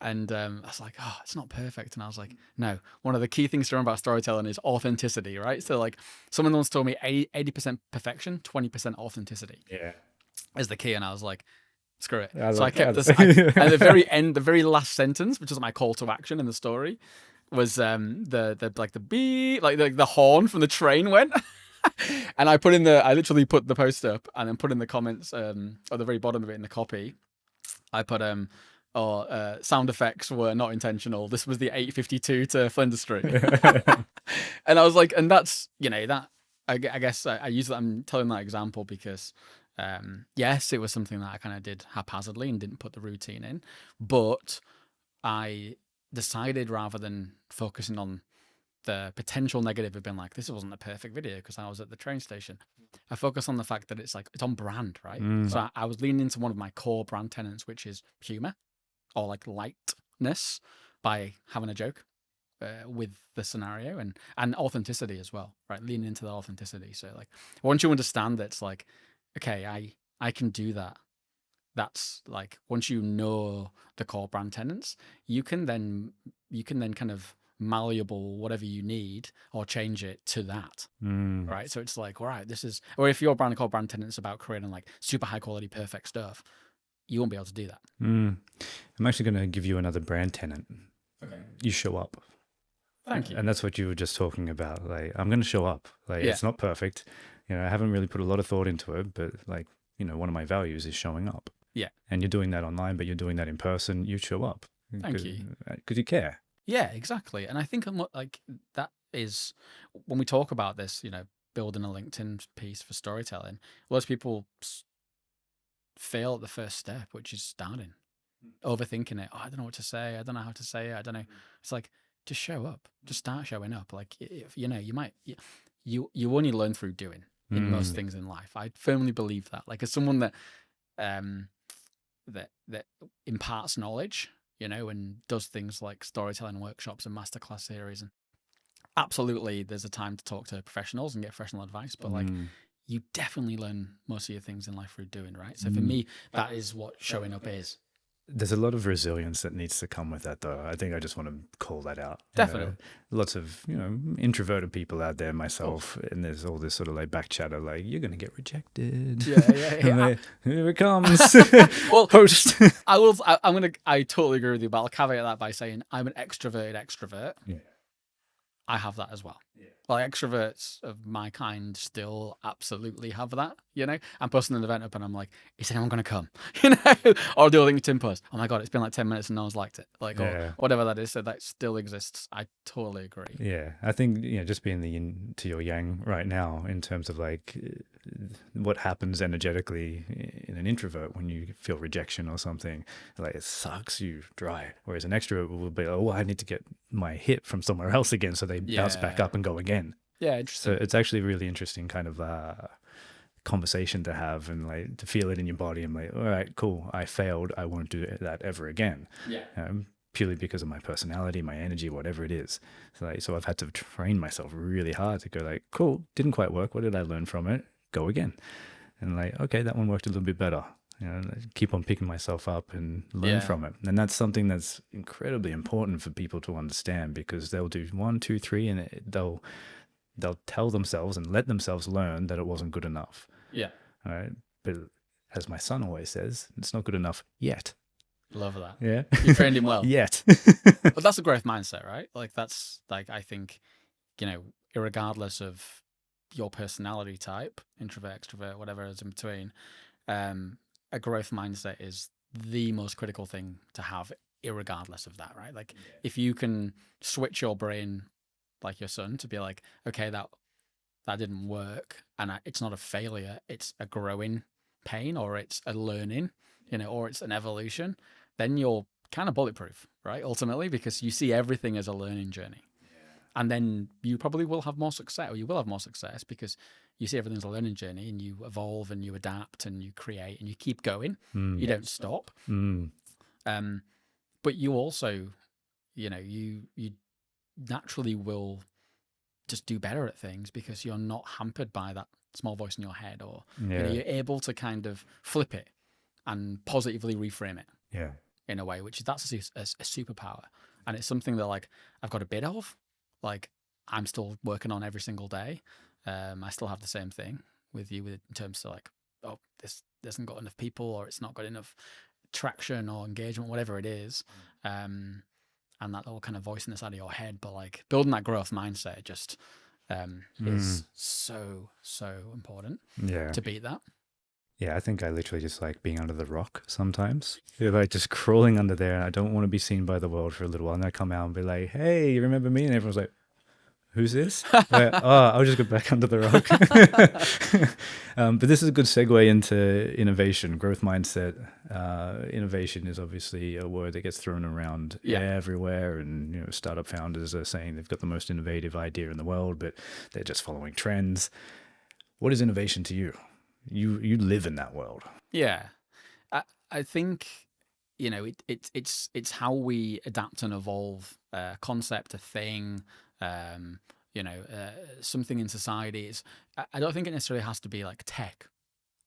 And I was like, oh, it's not perfect. And I was like, no, one of the key things to remember about storytelling is authenticity, right? So like someone once told me 80% perfection, 20% authenticity is the key. And I was like, screw it. So I kept this. And the very end, the very last sentence, which was my call to action in the story, was the like the beep, like the horn from the train went. And I literally put the post up and then put in the comments at the very bottom of it in the copy. I put sound effects were not intentional. This was the 8:52 to Flinders Street. And I was like, and that's, that I guess I use that. I'm telling that example because yes, it was something that I kind of did haphazardly and didn't put the routine in, but I decided rather than focusing on the potential negative of being like, this wasn't a perfect video because I was at the train station, I focus on the fact that it's on brand, right? So I was leaning into one of my core brand tenets, which is humor or like lightness by having a joke with the scenario and authenticity as well, right? Leaning into the authenticity. So like once you understand that it's like, okay, I can do that. That's like once you know the core brand tenets, you can then kind of malleable whatever you need or change it to that, right? So it's like, all right, this is, or if your brand core brand tenets about creating like super high quality perfect stuff, you won't be able to do that. I'm actually going to give you another brand tenet. Okay. You show up. Thank you. And that's what you were just talking about. Like, I'm going to show up. Like, it's not perfect. I haven't really put a lot of thought into it, but like, one of my values is showing up. Yeah. And you're doing that online, but you're doing that in person. You show up. Thank you. Because you care. Yeah, exactly. And I think like that is when we talk about this, building a LinkedIn piece for storytelling, lots of people fail at the first step, which is starting, overthinking it. Oh, I don't know what to say. I don't know how to say it. I don't know. It's like, just show up. Just start showing up. Like, if, you might, you only learn through doing in most things in life. I firmly believe that. Like, as someone that imparts knowledge, and does things like storytelling workshops and masterclass series, and absolutely there's a time to talk to professionals and get professional advice, but like you definitely learn most of your things in life through doing, right? So for me, that is what showing up is. There's a lot of resilience that needs to come with that, though. I think I just want to call that out. Definitely. Lots of, introverted people out there, myself, and there's all this sort of like back chatter, like, you're going to get rejected. Yeah. Like, here it comes. Well, Post. I totally agree with you, but I'll caveat that by saying I'm an extroverted extrovert. Yeah. I have that as well. Yeah. Like extroverts of my kind still absolutely have that, I'm posting an event up and I'm like, is anyone going to come? Or do a LinkedIn post. Oh my God, it's been like 10 minutes and no one's liked it. Like, or whatever that is. So that still exists. I totally agree. Yeah. I think, just being the yin to your yang right now in terms of like what happens energetically in an introvert when you feel rejection or something, like it sucks you dry. Whereas an extrovert will be, oh, I need to get my hit from somewhere else again. So they bounce back up and go again. Yeah, interesting. So it's actually a really interesting kind of conversation to have and like to feel it in your body. I'm like, all right, cool. I failed. I won't do that ever again. Yeah. Purely because of my personality, my energy, whatever it is. So I've had to train myself really hard to go like, cool, didn't quite work. What did I learn from it? Go again. And like, okay, that one worked a little bit better. Keep on picking myself up and learn from it. And that's something that's incredibly important for people to understand, because they'll do 1, 2, 3, and they'll tell themselves and let themselves learn that it wasn't good enough. Yeah. All right. But as my son always says, it's not good enough yet. Love that. Yeah. You trained him well. Yet. But that's a growth mindset, right? Like that's like, I think, irregardless of your personality type, introvert, extrovert, whatever is in between, a growth mindset is the most critical thing to have, irregardless of that, right? Like if you can switch your brain like your son to be like, okay, that didn't work, and it's not a failure, it's a growing pain, or it's a learning, or it's an evolution, then you're kind of bulletproof, right? Ultimately, because you see everything as a learning journey. And then you probably will have more success, or you will have more success because you see everything as a learning journey, and you evolve and you adapt and you create and you keep going. You don't stop. But you also, you naturally will just do better at things because you're not hampered by that small voice in your head, or you're able to kind of flip it and positively reframe it. In a way, that's a superpower, and it's something that like I've got a bit of. Like I'm still working on every single day. I still have the same thing with you in terms of like, oh, this hasn't got enough people, or it's not got enough traction or engagement, whatever it is. And that little kind of voice in the side of your head, but like building that growth mindset just is so important to beat that. Yeah, I think I literally just like being under the rock sometimes. You're like just crawling under there, and I don't want to be seen by the world for a little while. And I come out and be like, "Hey, you remember me?" And everyone's like, "Who's this?" Like, oh, I'll just go back under the rock. But this is a good segue into innovation, growth mindset. Innovation is obviously a word that gets thrown around everywhere, and startup founders are saying they've got the most innovative idea in the world, but they're just following trends. What is innovation to you? You live in that world. Yeah, I think it's how we adapt and evolve a concept, a thing, something in society. I don't think it necessarily has to be like tech,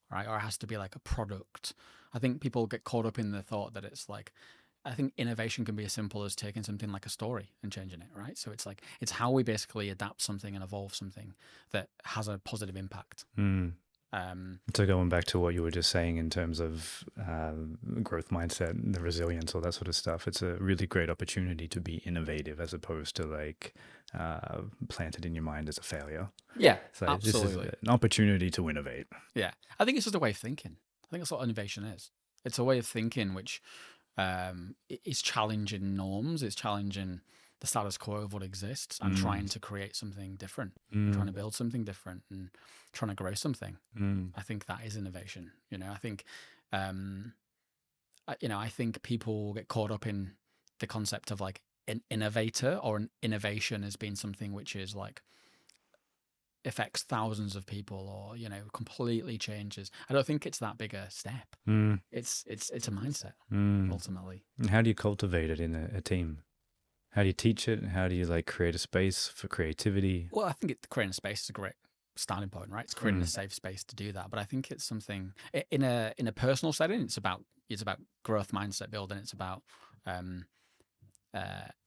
right, or it has to be like a product. I think people get caught up in the thought that it's like. I think innovation can be as simple as taking something like a story and changing it, right? So it's how we basically adapt something and evolve something that has a positive impact. So going back to what you were just saying in terms of growth mindset and the resilience, all that sort of stuff, it's a really great opportunity to be innovative as opposed to like planted in your mind as a failure. Yeah, so absolutely. This is an opportunity to innovate. Yeah, I think it's just a way of thinking. I think that's what innovation is. It's a way of thinking which is challenging norms. It's challenging the status quo of what exists and trying to create something different, trying to build something different, and trying to grow something. I think that is innovation. I think, I think people get caught up in the concept of like an innovator or an innovation as being something which is like affects thousands of people or completely changes. I don't think it's that big a step. It's a mindset ultimately. And how do you cultivate it in a team? How do you teach it? How do you like create a space for creativity? Well, I think creating a space is a great starting point, right? It's creating a safe space to do that. But I think it's something in a personal setting. It's about growth mindset building. It's about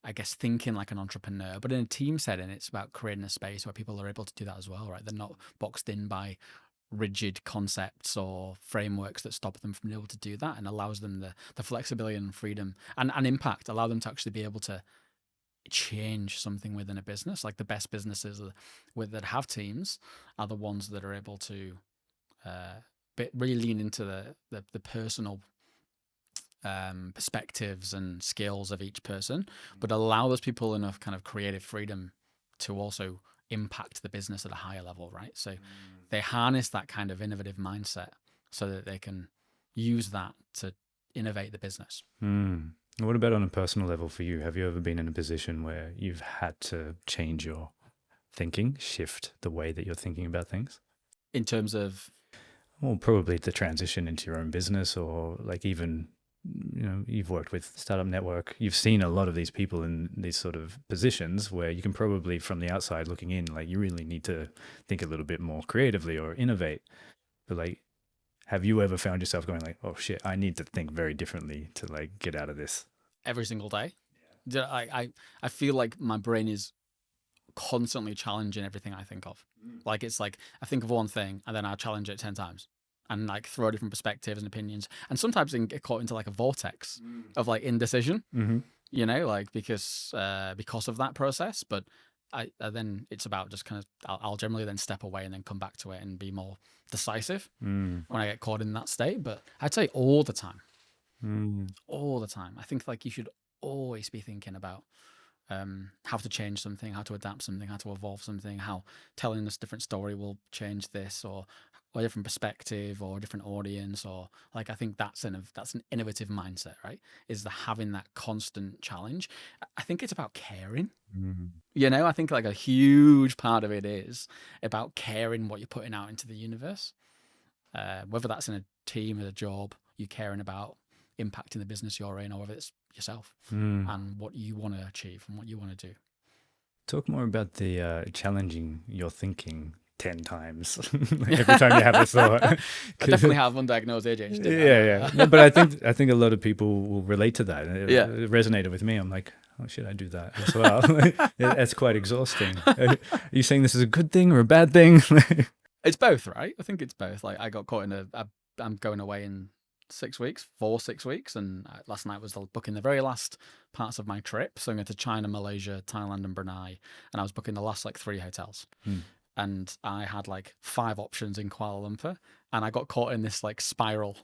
I guess thinking like an entrepreneur. But in a team setting, it's about creating a space where people are able to do that as well, right? They're not boxed in by rigid concepts or frameworks that stop them from being able to do that, and allows them the flexibility and freedom and impact. Allow them to actually be able to change something within a business. Like the best businesses that have teams are the ones that are able to really lean into the personal perspectives and skills of each person, but allow those people enough kind of creative freedom to also impact the business at a higher level, right? So they harness that kind of innovative mindset so that they can use that to innovate the business. What about on a personal level for you? Have you ever been in a position where you've had to change your thinking, shift the way that you're thinking about things? In terms of? Well, probably the transition into your own business, or like even, you've worked with Startup Network. You've seen a lot of these people in these sort of positions where you can probably from the outside looking in, like you really need to think a little bit more creatively or innovate. But like, have you ever found yourself going like, oh shit, I need to think very differently to like get out of this? Every single day. Yeah. I feel like my brain is constantly challenging everything I think of. Like it's like I think of one thing and then I'll challenge it 10 times and like throw different perspectives and opinions. And sometimes I can get caught into like a vortex of like indecision, like because of that process. But I then it's about just kind of I'll generally then step away and then come back to it and be more decisive when I get caught in that state. But I'd say all the time, all the time. I think like you should always be thinking about how to change something, how to adapt something, how to evolve something, how telling us a different story will change this, or a different perspective, or a different audience, or like I think that's an innovative mindset, right? Is the having that constant challenge. I think it's about caring. I think like a huge part of it is about caring what you're putting out into the universe, whether that's in a team, a job, you caring about impacting the business you're in, or whether it's yourself and what you want to achieve and what you want to do. Talk more about the challenging your thinking 10 times every time you have a thought. I definitely have undiagnosed ADHD. Yeah. No, but I think a lot of people will relate to that. It resonated with me. I'm like, oh shit, I do that as well. That's quite exhausting. Are you saying this is a good thing or a bad thing? It's both, right? I think it's both. Like I got caught in I'm going away in 6 weeks, for 6 weeks, and last night was booking the very last parts of my trip. So I'm going to China, Malaysia, Thailand, and Brunei, and I was booking the last like 3 hotels. And I had like 5 options in Kuala Lumpur, and I got caught in this like spiral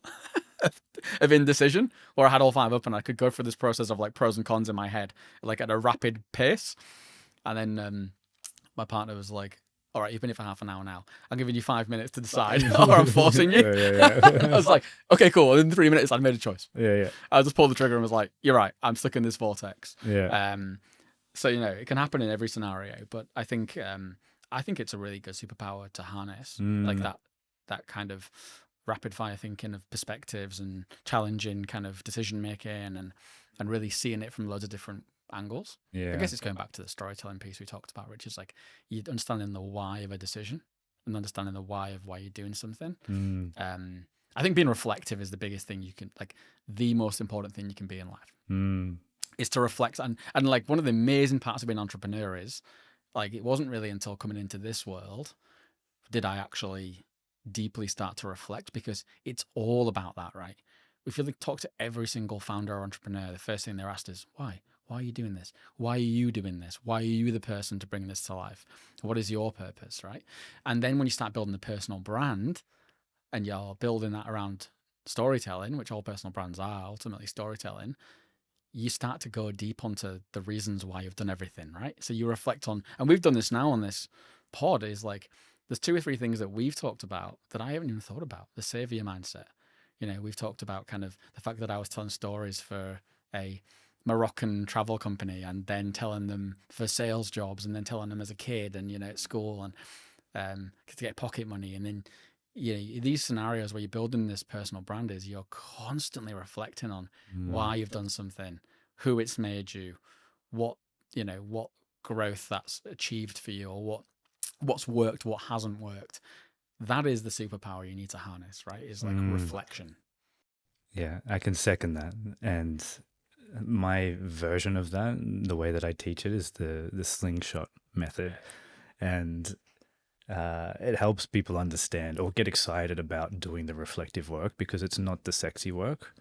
of indecision where I had all 5 up, and I could go through this process of like pros and cons in my head, like at a rapid pace. And then my partner was like, all right, you've been here for half an hour now. I'm giving you 5 minutes to decide, or I'm forcing you. I was like, okay, cool. And in 3 minutes, I'd made a choice. I just pulled the trigger and was like, you're right, I'm stuck in this vortex. So, it can happen in every scenario, but I think it's a really good superpower to harness, like that kind of rapid fire thinking of perspectives and challenging kind of decision making and really seeing it from loads of different angles. I guess it's going back to the storytelling piece we talked about, which is like you understanding the why of a decision and understanding the why of why you're doing something. I think being reflective is the biggest thing you can, like the most important thing you can be in life is to reflect. And like one of the amazing parts of being an entrepreneur is like, it wasn't really until coming into this world did I actually deeply start to reflect, because it's all about that, right? If you talk to every single founder or entrepreneur, the first thing they're asked is why? Why are you doing this? Why are you doing this? Why are you the person to bring this to life? What is your purpose, right? And then when you start building the personal brand and you're building that around storytelling, which all personal brands are ultimately storytelling, you start to go deep onto the reasons why you've done everything, right? So you reflect on, and we've done this now on this pod, is like, there's 2 or 3 things that we've talked about that I haven't even thought about. The savior mindset. We've talked about kind of the fact that I was telling stories for a Moroccan travel company and then telling them for sales jobs and then telling them as a kid and, at school and to get pocket money. And then, these scenarios where you're building this personal brand is you're constantly reflecting on why you've done something, who it's made you, what growth that's achieved for you, or what's worked, what hasn't worked. That is the superpower you need to harness, right? Is like reflection. Yeah, I can second that. And my version of that, the way that I teach it, is the slingshot method. And it helps people understand or get excited about doing the reflective work, because it's not the sexy work.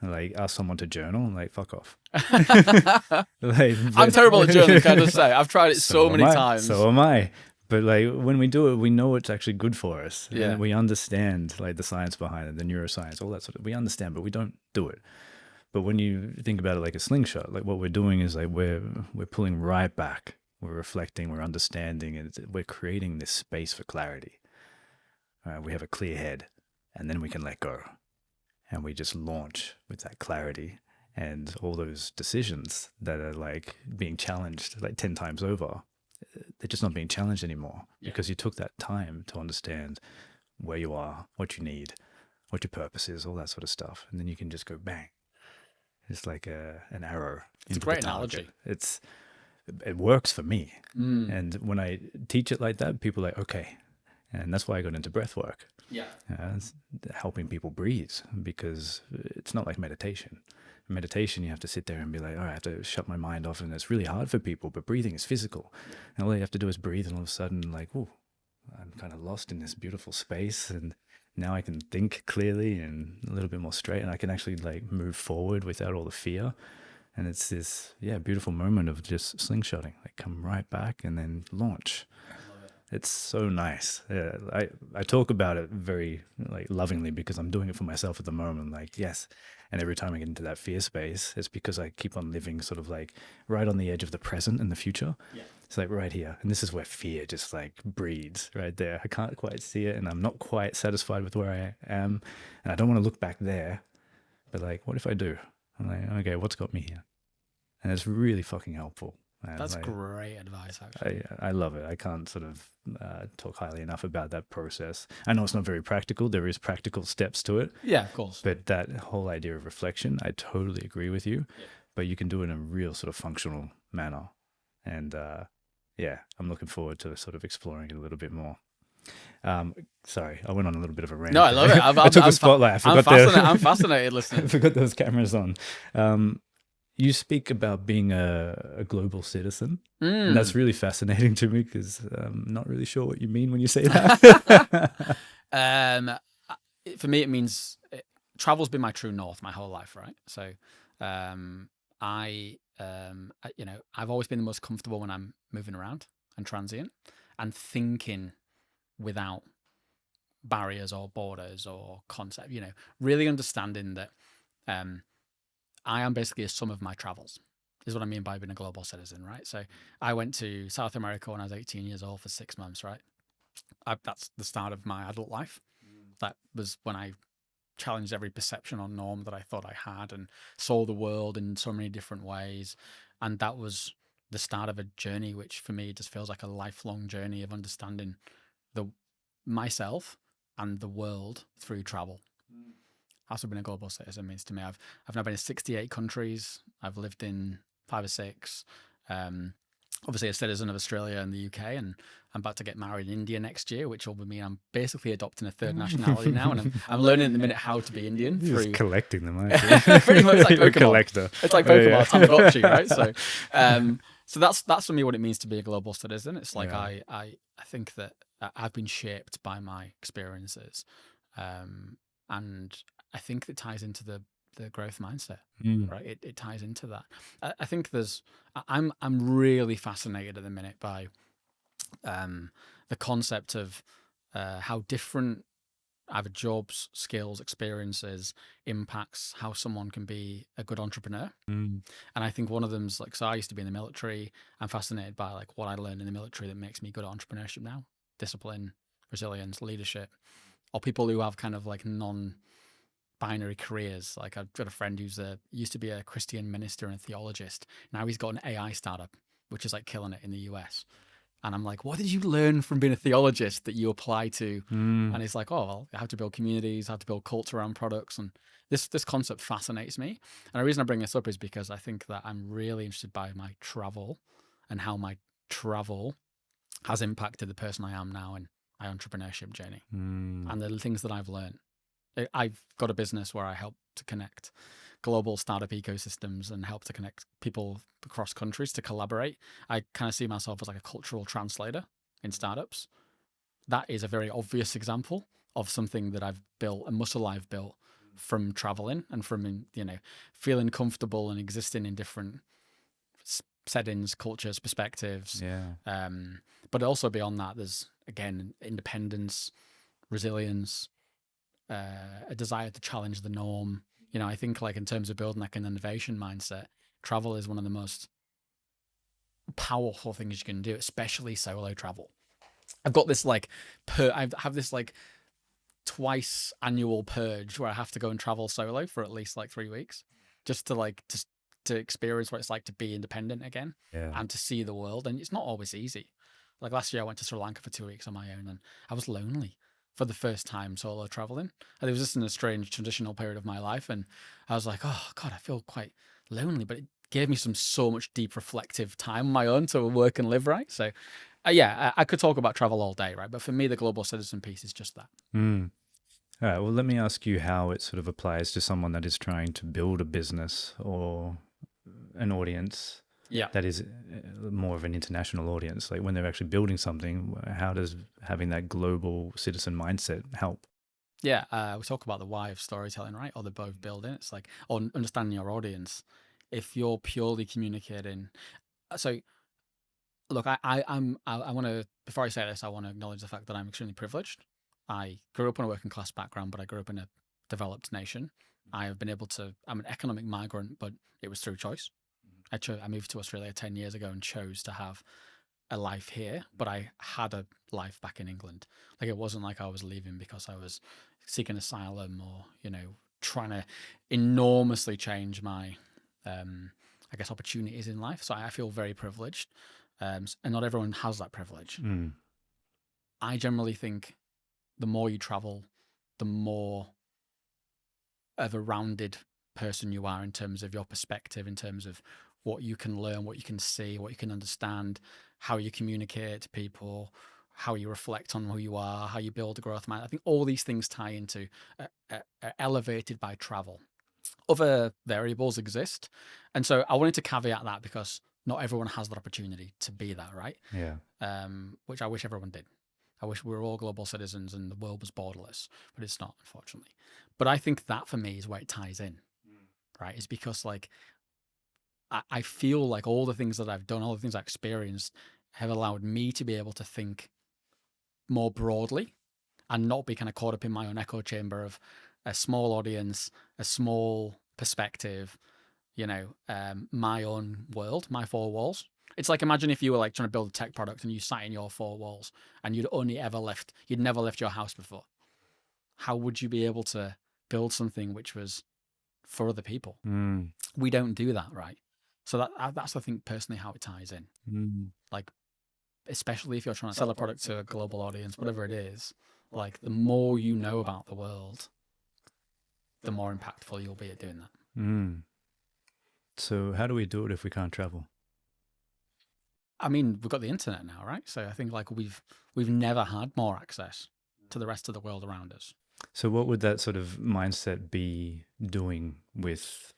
Like, ask someone to journal, like, fuck off. I'm terrible at journaling, can I just say? I've tried it so many times. So am I. But like, when we do it, we know it's actually good for us. And we understand like the science behind it, the neuroscience, all that sort of, we understand, but we don't do it. But when you think about it like a slingshot, like what we're doing is like we're pulling right back. We're reflecting, we're understanding, and we're creating this space for clarity. We have a clear head, and then we can let go. And we just launch with that clarity, and all those decisions that are like being challenged like 10 times over, they're just not being challenged anymore, because you took that time to understand where you are, what you need, what your purpose is, all that sort of stuff. And then you can just go bang. It's like an arrow. It's a great analogy. It works for me. And when I teach it like that, people are like, okay. And that's why I got into breathwork. It's helping people breathe, because it's not like meditation. Meditation, you have to sit there and be like, all right, I have to shut my mind off, and it's really hard for people, but breathing is physical. And all you have to do is breathe, and all of a sudden, like, oh, I'm kind of lost in this beautiful space, and now I can think clearly and a little bit more straight, and I can actually like move forward without all the fear. And it's this, beautiful moment of just slingshotting, like come right back and then launch. It's so nice. I talk about it very like lovingly, because I'm doing it for myself at the moment. Like, yes. And every time I get into that fear space, it's because I keep on living sort of like right on the edge of the present and the future. Yeah. It's like right here. And this is where fear just like breeds right there. I can't quite see it and I'm not quite satisfied with where I am. And I don't want to look back there. But like, what if I do? I'm like, okay, what's got me here? And it's really fucking helpful. And That's like, great advice, actually. I love it. I can't sort of talk highly enough about that process. I know it's not very practical. There is practical steps to it. Yeah, of course. But that whole idea of reflection, I totally agree with you. Yeah. But you can do it in a real sort of functional manner. And yeah, I'm looking forward to sort of exploring it a little bit more. Sorry, I went on a little bit of a rant. No, I love it. I took the spotlight. I'm fascinated listening. I forgot those cameras on. You speak about being a global citizen. And that's really fascinating to me because I'm not really sure what you mean when you say that. For me, it means travel's been my true north my whole life, right? So I've always been the most comfortable when I'm moving around and transient and thinking without barriers or borders or concept, really understanding that I am basically a sum of my travels is what I mean by being a global citizen, right? So I went to South America when I was 18 years old for 6 months, right? That's the start of my adult life. That was when I challenged every perception or norm that I thought I had and saw the world in so many different ways. And that was the start of a journey, which for me just feels like a lifelong journey of understanding myself and the world through travel. That's what being a global citizen means to me. I've now been in 68 countries. I've lived in 5 or 6. Obviously a citizen of Australia and the UK, and I'm about to get married in India next year, which will mean I'm basically adopting a third nationality now, and I'm learning in the minute how to be Indian. You're through just collecting them, aren't you? pretty much like You're a Pokemon. collector. It's like Pokemon, Tamagotchi, right? So that's for me what it means to be a global citizen. It's like I think that I've been shaped by my experiences, and I think it ties into the growth mindset, right? It ties into that. I think I'm really fascinated at the minute by the concept of how different either jobs, skills, experiences impacts how someone can be a good entrepreneur. And I think one of them's like, so I used to be in the military. I'm fascinated by like what I learned in the military that makes me good at entrepreneurship now: discipline, resilience, leadership, or people who have kind of like non-binary careers. Like I've got a friend who's used to be a Christian minister and theologist. Now he's got an AI startup, which is like killing it in the US. And I'm like, what did you learn from being a theologist that you apply to? And he's like, oh, well, how to build communities, how to build culture around products. And this concept fascinates me. And the reason I bring this up is because I think that I'm really interested by my travel and how my travel has impacted the person I am now in my entrepreneurship journey and the things that I've learned. I've got a business where I help to connect global startup ecosystems and help to connect people across countries to collaborate. I kind of see myself as like a cultural translator in startups. That is a very obvious example of something that I've built, a muscle I've built from traveling and from, feeling comfortable and existing in different settings, cultures, perspectives. Yeah. But also beyond that, there's, again, independence, resilience, a desire to challenge the norm. I think like in terms of building like an innovation mindset, travel is one of the most powerful things you can do, especially solo travel. I've got this like, I have this like twice annual purge where I have to go and travel solo for at least like 3 weeks just to experience what it's like to be independent again and to see the world. And it's not always easy. Like last year I went to Sri Lanka for 2 weeks on my own and I was lonely for the first time solo traveling. And it was just in a strange transitional period of my life. And I was like, oh God, I feel quite lonely, but it gave me so much deep reflective time on my own to work and live, right? So I could talk about travel all day, right? But for me, the global citizen piece is just that. All right, well, let me ask you how it sort of applies to someone that is trying to build a business or an audience that is more of an international audience. Like when they're actually building something, how does having that global citizen mindset help? Yeah, we talk about the why of storytelling, right? Or the both building. It's like, or understanding your audience. If you're purely communicating, so look, I want to, before I say this, I want to acknowledge the fact that I'm extremely privileged. I grew up in a working class background, but I grew up in a developed nation. I have been able to, I'm an economic migrant, but it was through choice. I moved to Australia 10 years ago and chose to have a life here, but I had a life back in England. Like, it wasn't like I was leaving because I was seeking asylum or, trying to enormously change my, I guess, opportunities in life. So I feel very privileged. And not everyone has that privilege. I generally think the more you travel, the more of a rounded person you are in terms of your perspective, in terms of what you can learn, what you can see, what you can understand, how you communicate to people, how you reflect on who you are, how you build a growth mind. I think all these things tie into are elevated by travel. Other variables exist. And so I wanted to caveat that because not everyone has that opportunity to be that, right? Yeah. Which I wish everyone did. I wish we were all global citizens and the world was borderless, but it's not, unfortunately. But I think that for me is where it ties in, right? Is because like I feel like all the things that I've done, all the things I've experienced have allowed me to be able to think more broadly and not be kind of caught up in my own echo chamber of a small audience, a small perspective, my own world, my four walls. It's like, imagine if you were like trying to build a tech product and you sat in your four walls and you'd never left your house before. How would you be able to build something which was for other people? We don't do that, right? So that's, I think, personally how it ties in. Like, especially if you're trying to sell a product to a global audience, whatever it is, like the more you know about the world, the more impactful you'll be at doing that. So how do we do it if we can't travel? I mean, we've got the internet now, right? So I think like we've never had more access to the rest of the world around us. So what would that sort of mindset be doing with,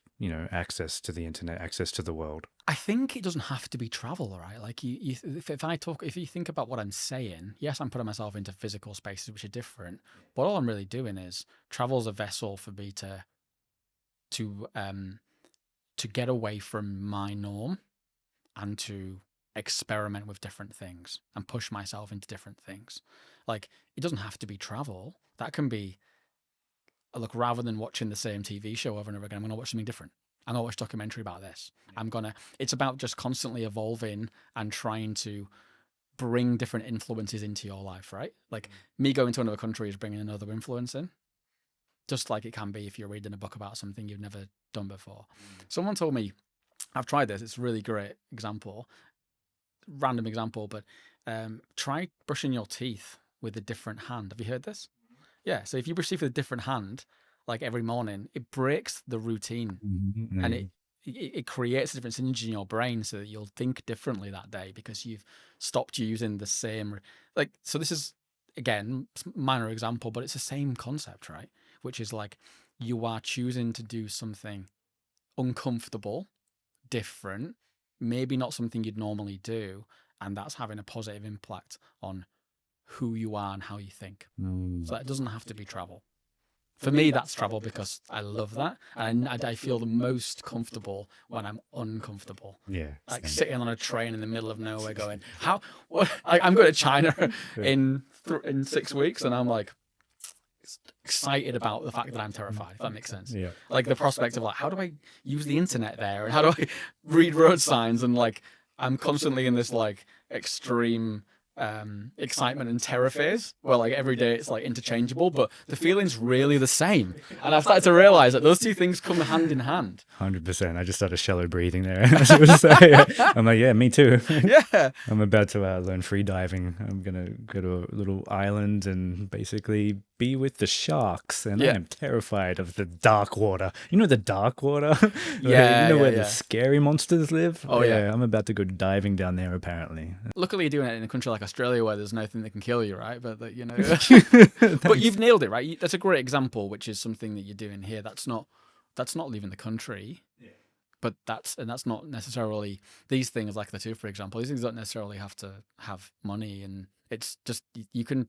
access to the internet, access to the world? I think it doesn't have to be travel, right? Like if you think about what I'm saying, yes, I'm putting myself into physical spaces which are different, but all I'm really doing is travel's a vessel for me to get away from my norm and to experiment with different things and push myself into different things. Like, it doesn't have to be travel. That can be, look, rather than watching the same TV show over and over again, I'm going to watch something different. I'm going to watch a documentary about this. It's about just constantly evolving and trying to bring different influences into your life, right? Like, me going to another country is bringing another influence in, just like it can be if you're reading a book about something you've never done before. Someone told me, I've tried this, it's a really great example, random example, but try brushing your teeth with a different hand. Have you heard this? Yeah. So if you brush your teeth with a different hand, like every morning, it breaks the routine and it creates a different synergy in your brain so that you'll think differently that day because you've stopped using the same, so this is, again, minor example, but it's the same concept, right? Which is like, you are choosing to do something uncomfortable, different, maybe not something you'd normally do, and that's having a positive impact on who you are and how you think. So that doesn't have to be travel. For me, that's travel because I love that, and I feel the most comfortable when I'm uncomfortable. Yeah, like sitting on a train in the middle of nowhere, going, "How? What? I'm going to China in 6 weeks," and I'm like excited about the fact that I'm terrified. If that makes sense. Yeah. Like the prospect of like, how do I use the internet there, and how do I read road signs, and like I'm constantly in this like extreme excitement and terror phase where like every day it's like interchangeable, but the feeling's really the same. And I've started to realize that those two things come hand in hand. 100%. I just started shallow breathing there. I'm like, yeah, me too. Yeah. I'm about to learn free diving. I'm going to go to a little island and basically be with the sharks. And I am terrified of the dark water. You know the dark water? Yeah. Where the scary monsters live? Oh, yeah. I'm about to go diving down there, apparently. Luckily, you're doing it in a country like Australia where there's nothing that can kill you, right? But but you've nailed it, right? That's a great example, which is something that you're doing here. That's not leaving the country. Yeah. But that's not necessarily these things like the tooth, for example. These things don't necessarily have to have money, and it's just you can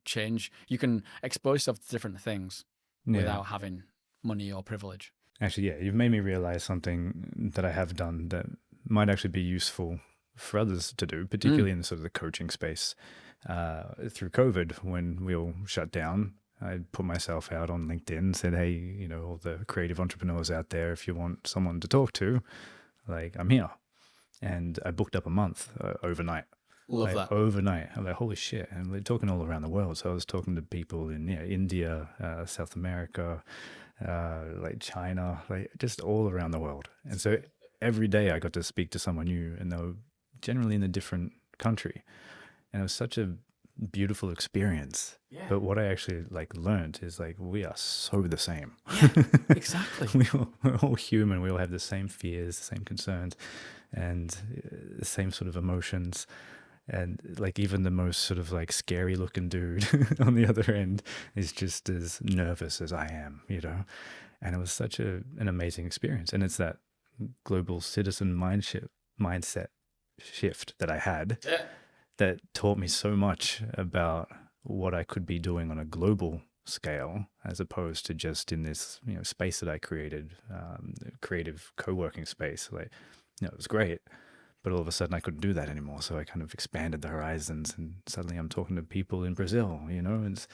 expose yourself to different things without having money or privilege. Actually, yeah, you've made me realize something that I have done that might actually be useful for others to do, particularly in sort of the coaching space. Through COVID, when we all shut down, I put myself out on LinkedIn, said, hey, you know, all the creative entrepreneurs out there, if you want someone to talk to, like, I'm here. And I booked up a month overnight. Love Like that. overnight. I'm like, holy shit. And we're talking all around the world. So I was talking to people in India, South America, like China, like just all around the world. And so every day I got to speak to someone new, and they were generally in a different country. And it was such a beautiful experience. Yeah. But what I actually like learned is like we are so the same. Yeah, exactly. We're all human. We all have the same fears, the same concerns, and the same sort of emotions. And like even the most sort of like scary looking dude on the other end is just as nervous as I am, you know. And it was such an amazing experience. And it's that global citizen mindset shift that I had Yeah. that taught me so much about what I could be doing on a global scale, as opposed to just in this, you know, space that I created, creative co-working space. Like, you know, it was great, but all of a sudden I couldn't do that anymore. So I kind of expanded the horizons, and suddenly I'm talking to people in Brazil, you know, and it's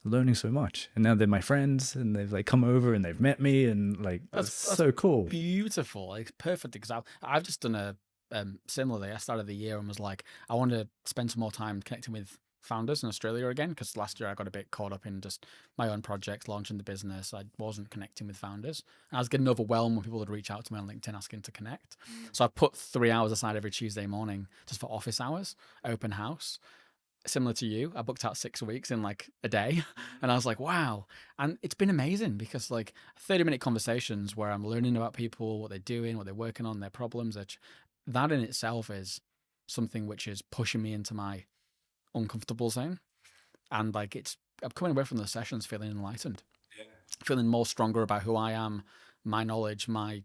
learning so much. And now they're my friends, and they've like come over and they've met me, and like that's so cool. Beautiful, like perfect example. I've just done a similarly. I started the year and was like, I want to spend some more time connecting with founders in Australia again, because last year I got a bit caught up in just my own projects, launching the business. I wasn't connecting with founders, and I was getting overwhelmed when people would reach out to me on LinkedIn asking to connect. So I put 3 hours aside every Tuesday morning just for office hours, open house. Similar to you, I booked out 6 weeks in like a day, and I was like, wow. And it's been amazing because like 30-minute conversations where I'm learning about people, what they're doing, what they're working on, their problems. That in itself is something which is pushing me into my uncomfortable zone. And like I'm coming away from those sessions feeling enlightened, feeling more stronger about who I am, my knowledge, my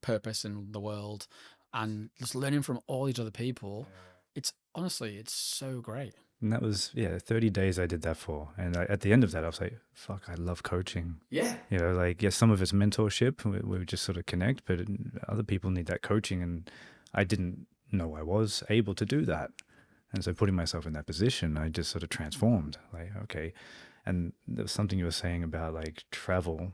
purpose in the world, and just learning from all these other people. It's honestly, it's so great. And that was, 30 days I did that for. And at the end of that, I was like, fuck, I love coaching. Yeah. You know, like, yes, some of it's mentorship. We just sort of connect, but other people need that coaching. And I didn't know I was able to do that. And so putting myself in that position, I just sort of transformed. Like, okay. And there was something you were saying about like travel.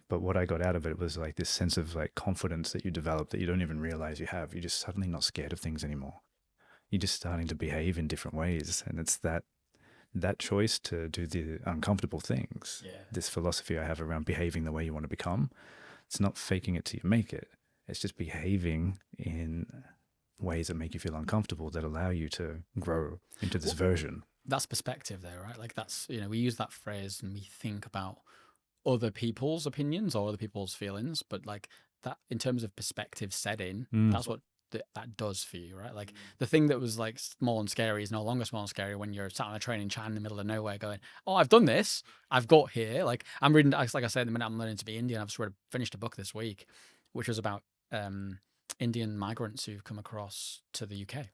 But what I got out of it was like this sense of like confidence that you develop that you don't even realize you have. You're just suddenly not scared of things anymore. You're just starting to behave in different ways. And it's that choice to do the uncomfortable things. Yeah. This philosophy I have around behaving the way you want to become. It's not faking it till you make it. It's just behaving in ways that make you feel uncomfortable, that allow you to grow into this version. That's perspective there, right? Like that's, we use that phrase and we think about other people's opinions or other people's feelings, but like that in terms of perspective setting, that's what that does for you, right? Like the thing that was like small and scary is no longer small and scary when you're sat on a train in China in the middle of nowhere going, oh, I've done this, I've got here. Like I'm reading, like I said, the minute I'm learning to be Indian, I've just finished a book this week, which was about Indian migrants who've come across to the UK.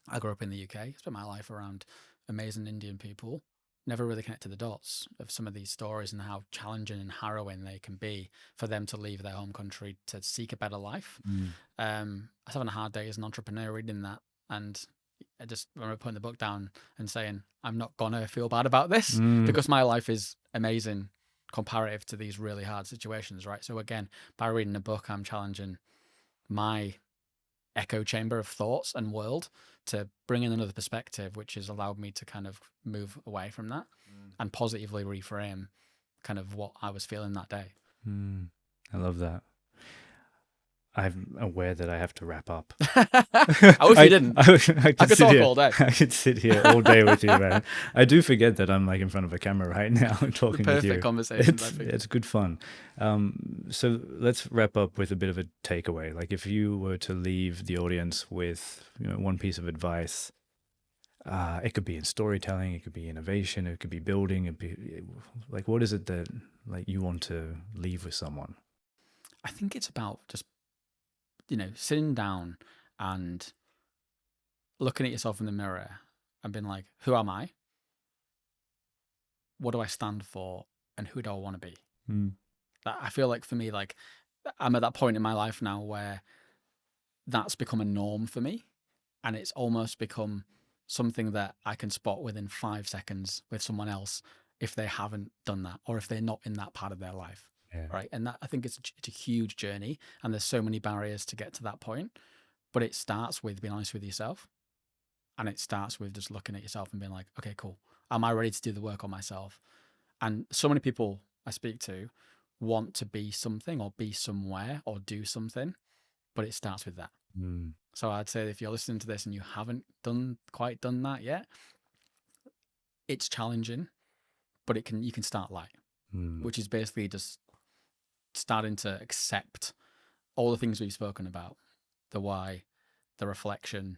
I grew up in the UK, spent my life around amazing Indian people. Never really connected the dots of some of these stories and how challenging and harrowing they can be for them to leave their home country to seek a better life. I was having a hard day as an entrepreneur reading that, and I just remember putting the book down and saying, I'm not gonna feel bad about this because my life is amazing comparative to these really hard situations, right? So again, by reading a book, I'm challenging my echo chamber of thoughts and world to bring in another perspective, which has allowed me to kind of move away from that and positively reframe kind of what I was feeling that day. I love that. I'm aware that I have to wrap up. I wish you didn't. I could talk all day. I could sit here all day with you, man. I do forget that I'm like in front of a camera right now talking with you. Perfect conversation. It's good fun. So let's wrap up with a bit of a takeaway. Like if you were to leave the audience with one piece of advice, it could be in storytelling, it could be innovation, it could be building. It'd be like, what is it that like you want to leave with someone? I think it's about just sitting down and looking at yourself in the mirror and being like, who am I? What do I stand for? And who do I want to be? I feel like for me, like I'm at that point in my life now where that's become a norm for me. And it's almost become something that I can spot within 5 seconds with someone else if they haven't done that, or if they're not in that part of their life. Yeah. Right. And that, I think it's a huge journey, and there's so many barriers to get to that point. But it starts with being honest with yourself. And it starts with just looking at yourself and being like, okay, cool. Am I ready to do the work on myself? And so many people I speak to want to be something or be somewhere or do something, but it starts with that. So I'd say if you're listening to this and you haven't quite done that yet, it's challenging, but you can start light, which is basically just starting to accept all the things we've spoken about, the why, the reflection,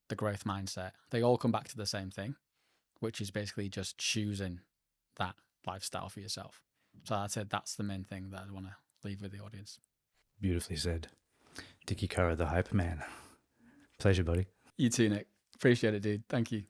the growth mindset. They all come back to the same thing, which is basically just choosing that lifestyle for yourself. So I'd say that's the main thing that I want to leave with the audience. Beautifully said. Dickie Currer, the hype man. Pleasure, buddy. You too, Nick. Appreciate it, dude. Thank you.